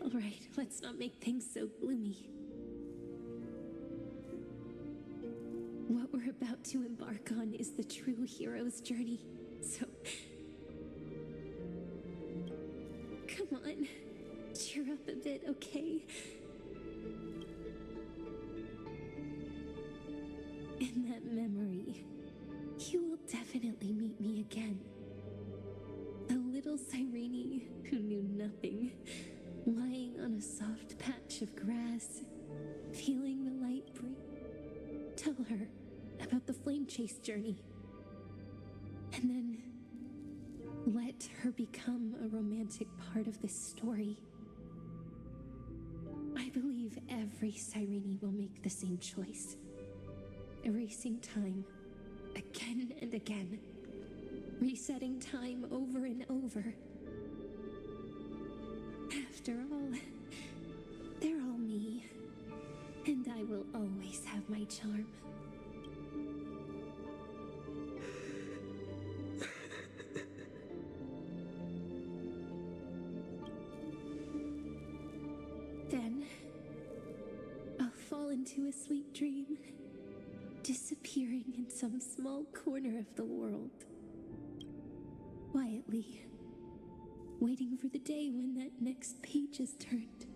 All right, let's not make things so gloomy. What we're about to embark on is the true hero's journey, so... Come on, cheer up a bit, okay?
In that memory, you will definitely meet me again. The little Cyrene who knew nothing, lying on a soft patch of grass, feeling the light bring. Tell her about the flame chase journey. And then let her become a romantic part of this story. I believe every Cyrene will make the same choice. Erasing time again and again. Resetting time over and over. After all, they're all me. And I will always have my charm. Then, I'll fall into a sweet dream, disappearing in some small corner of the world. Quietly, waiting for the day when that next page is turned.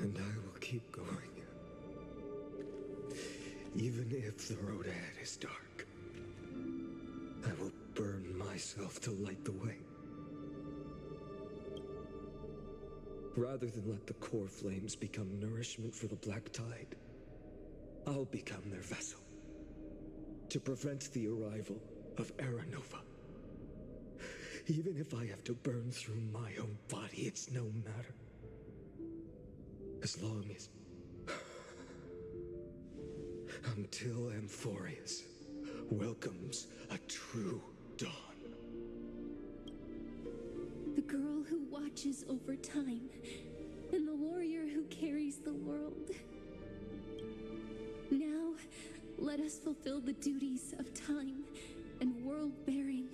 And I will keep going. Even if the road ahead is dark, I will burn myself to light the way. Rather than let the core flames become nourishment for the black tide, I'll become their vessel to prevent the arrival of Aranova. Even if I have to burn through my own body, it's no matter. As long as... until Amphorius welcomes a true dawn.
The girl who watches over time, and the warrior who carries the world. Now, let us fulfill the duties of time and world-bearing.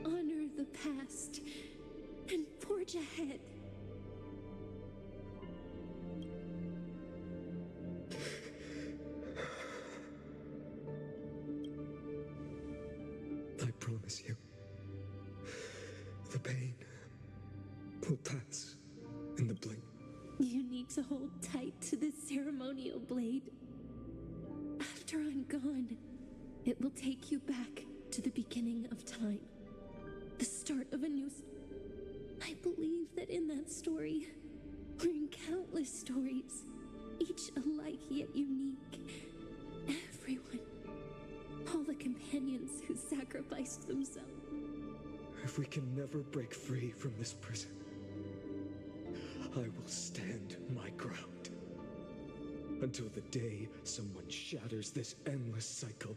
Honor the past, and forge ahead.
I promise you, the pain will pass in the blink.
You need to hold tight to this ceremonial blade. After I'm gone, it will take you back to the beginning of time. The start of a new... I believe that in that story, or in countless stories, each alike yet unique, everyone, all the companions who sacrificed themselves.
If we can never break free from this prison, I will stand my ground until the day someone shatters this endless cycle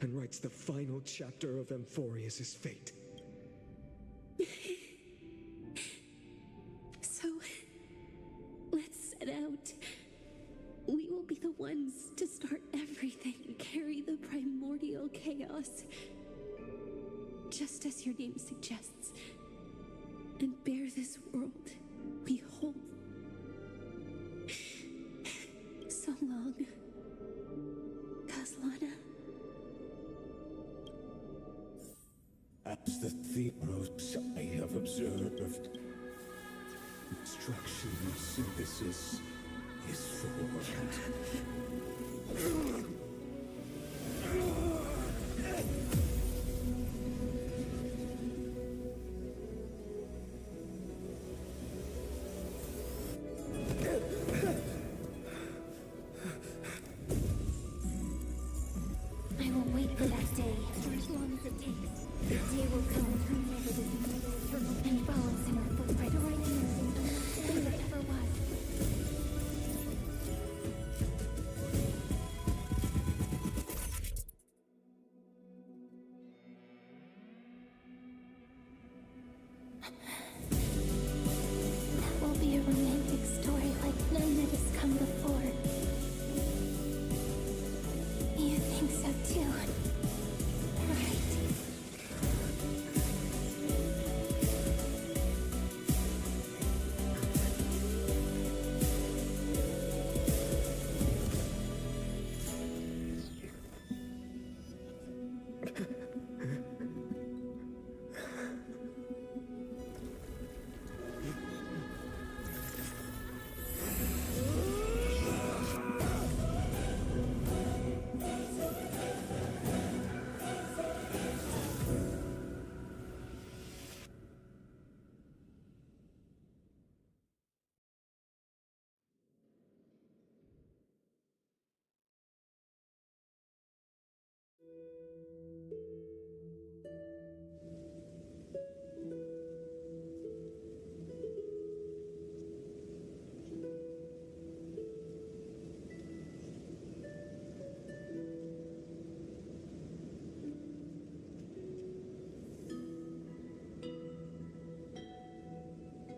and writes the final chapter of Amphorius' fate.
So, let's set out. We will be the ones to start everything, carry the primordial chaos, just as your name suggests, and bear this world we hold. So long, Kaslana.
As the Theros I have observed, instruction synthesis is formed.
I will wait for that day, for as long as it takes. The day will come whenever this world and follows in our footprint right here, who that ever was. That will be a romantic story like none that has come before. You think so too, right?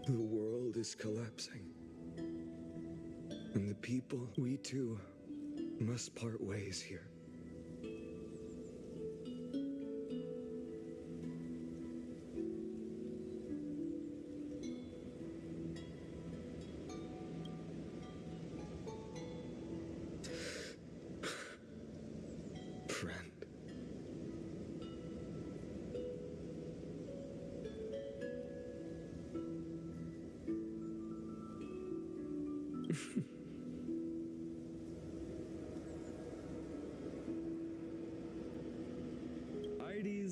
The world is collapsing. And the people, we too, must part ways here. Friend.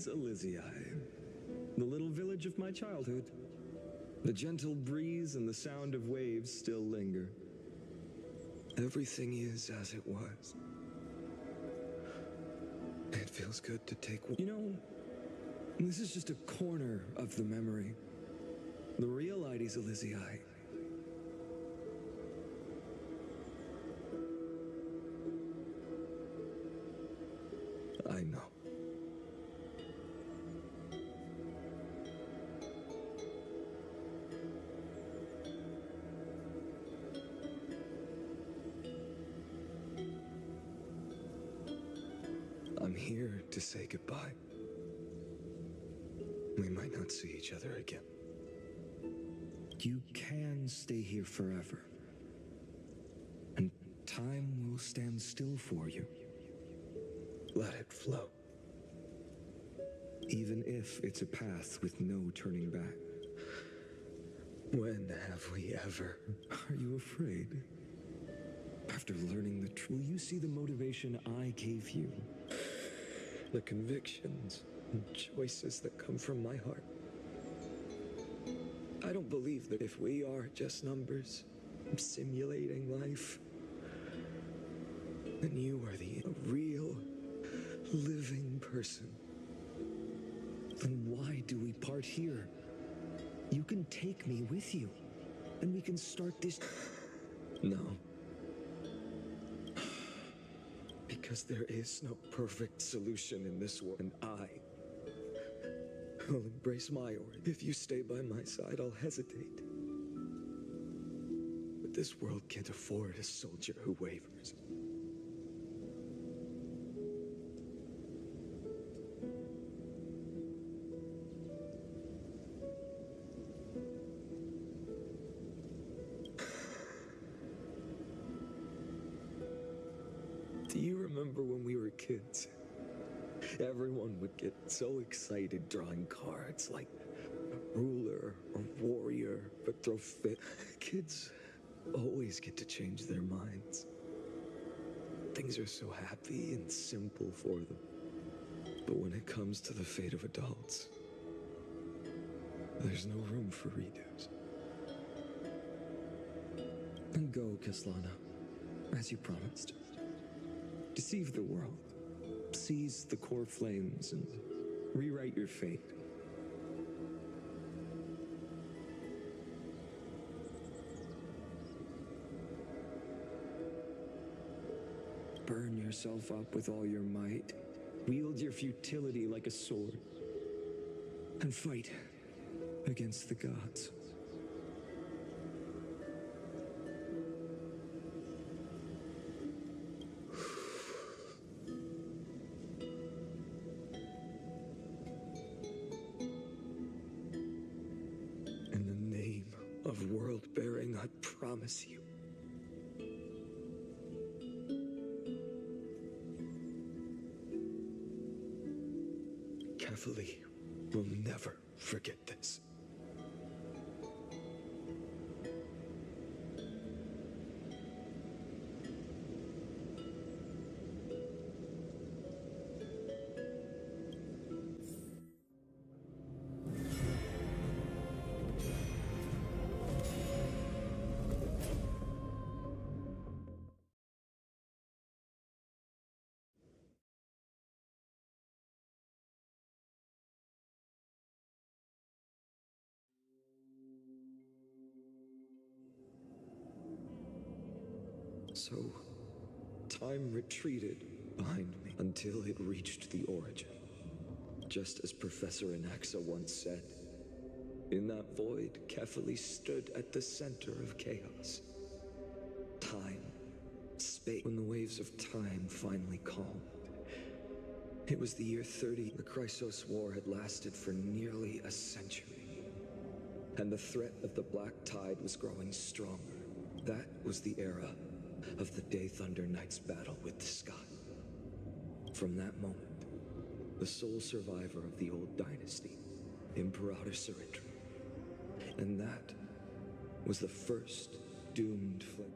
Elysiae, the little village of my childhood. The gentle breeze and the sound of waves still linger. Everything is as it was. It feels good to take. You know, this is just a corner of the memory. The real Ides Elysiae. I know. I'm here to say goodbye. We might not see each other again. You can stay here forever. And time will stand still for you. Let it flow. Even if it's a path with no turning back. When have we ever? Are you afraid? After learning the truth, will you see the motivation I gave you? The convictions and choices that come from my heart. I don't believe that if we are just numbers simulating life, then you are the real, living person. Then why do we part here? You can take me with you, and we can start this. No. Because there is no perfect solution in this world, and I will embrace my order. If you stay by my side, I'll hesitate. But this world can't afford a soldier who wavers. Do you remember when we were kids? Everyone would get so excited drawing cards like ruler or warrior, but throw fit. Kids always get to change their minds. Things are so happy and simple for them. But when it comes to the fate of adults, there's no room for redos. And go, Kaslana, as you promised. Deceive the world, seize the core flames, and rewrite your fate. Burn yourself up with all your might, wield your futility like a sword, and fight against the gods. Of world-bearing, I promise you. Carefully, we'll never forget this. So, time retreated behind me until it reached the origin. Just as Professor Anaxa once said,
In that void, Kefali stood at the center of chaos. Time, space. When the waves of time finally calmed. It was the year 30. The Chrysos War had lasted for nearly a century. And the threat of the Black Tide was growing stronger. That was the era of the Day Thunder Knight's battle with the sky. From that moment, the sole survivor of the old dynasty, Imperator surrendered. And that was the first doomed flame.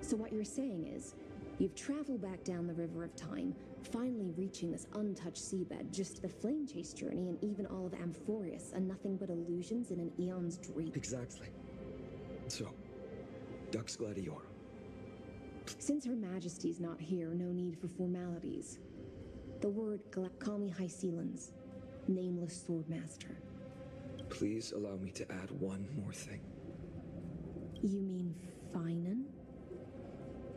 So what you're saying is, you've traveled back down the River of Time, finally reaching this untouched seabed, just the flame chase journey and even all of Amphorius, and nothing but illusions in an eon's dream.
Exactly. So, Dux Gladiorum.
Since Her Majesty's not here, no need for formalities. The word call me High Sealans, nameless swordmaster.
Please allow me to add one more thing.
You mean Finan?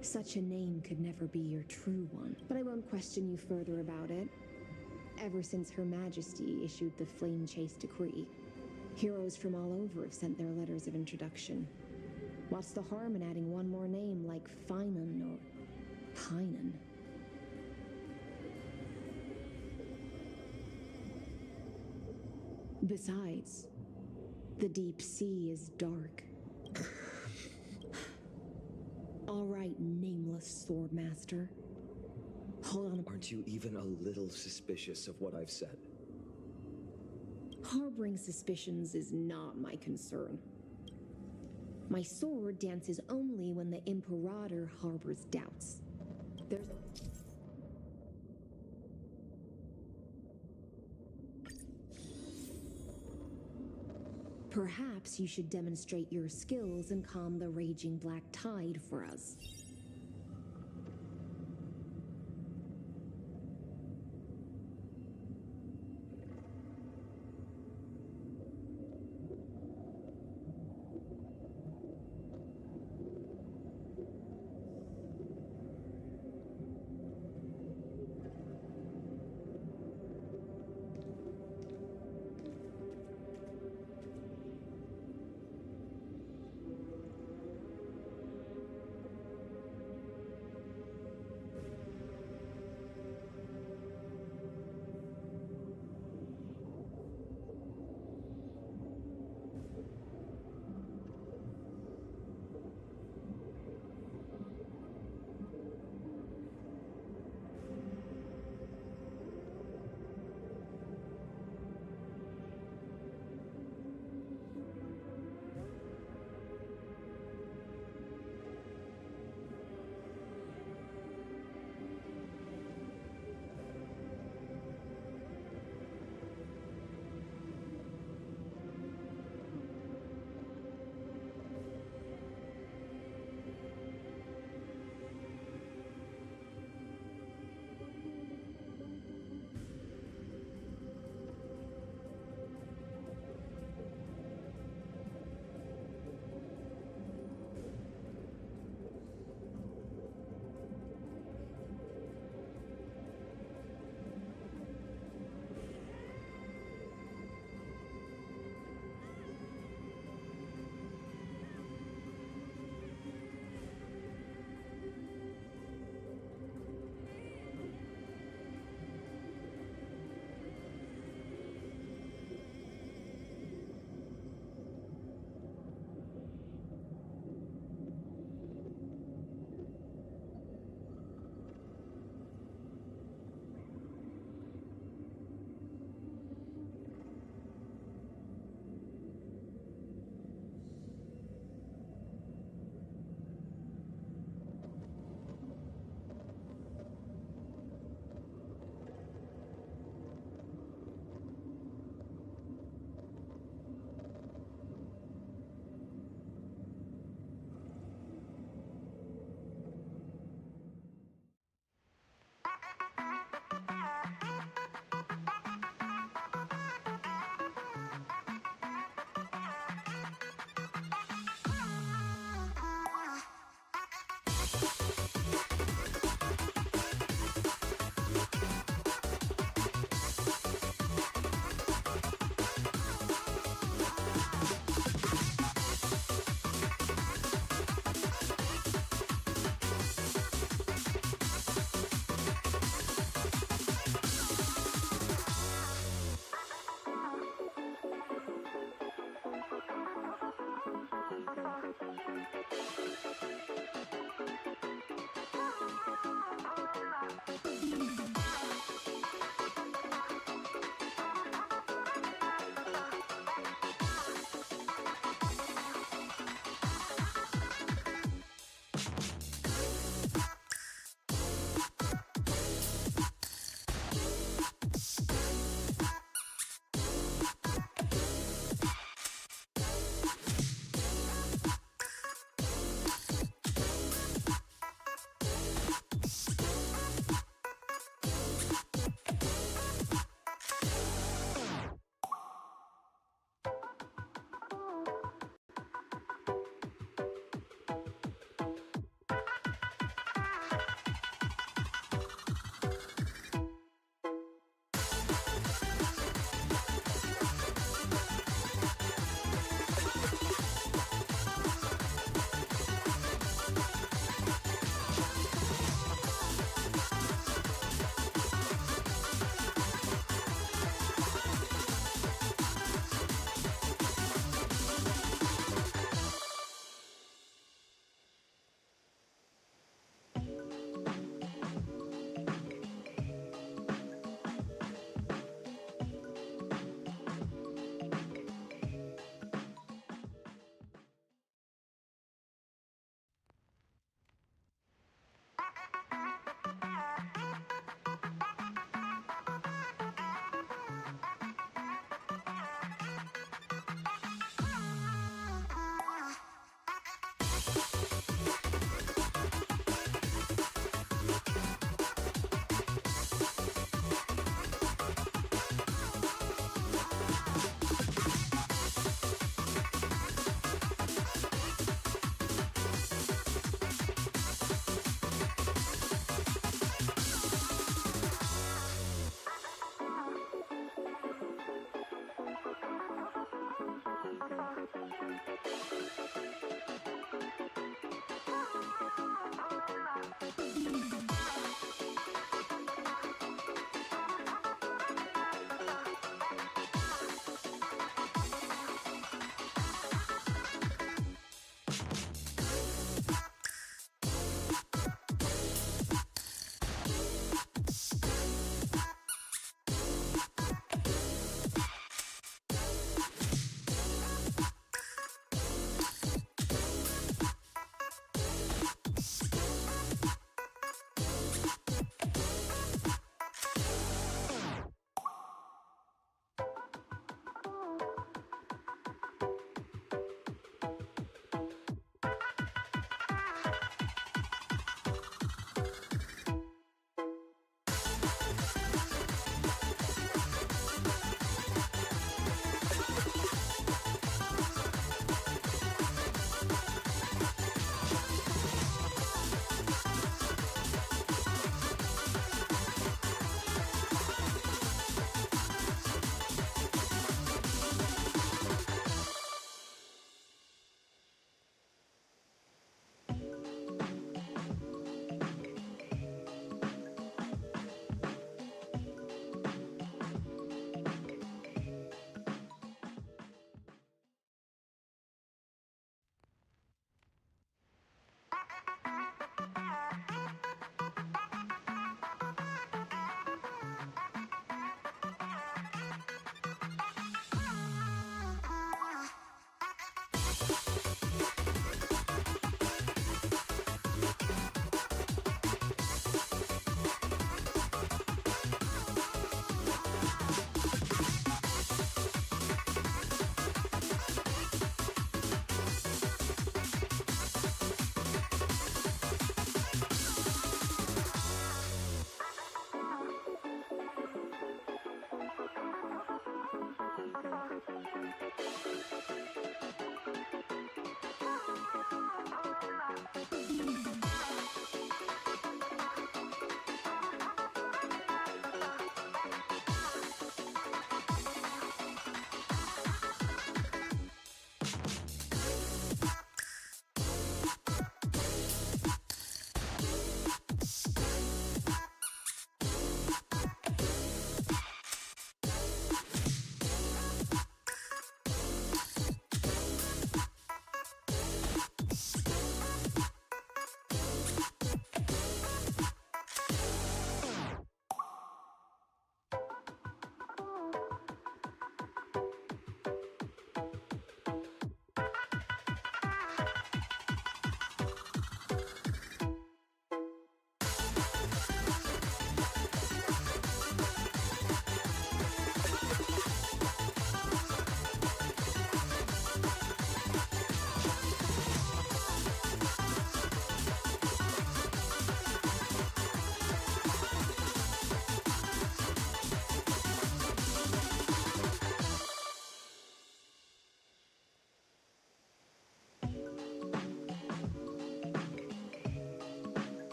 Such a name could never be your true one, but I won't question you further about it. Ever since Her Majesty issued the Flame Chase Decree, heroes from all over have sent their letters of introduction. What's the harm in adding one more name like Finan or Pinan? Besides, the deep sea is dark. All right, nameless swordmaster. Hold on.
Aren't you even a little suspicious of what I've said?
Harboring suspicions is not my concern. My sword dances only when the Imperator harbors doubts. There's Perhaps you should demonstrate your skills and calm the raging black tide for us.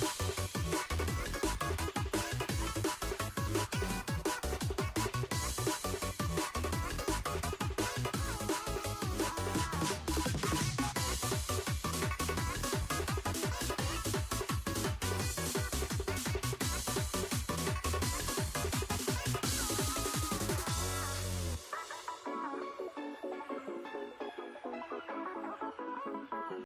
Bye.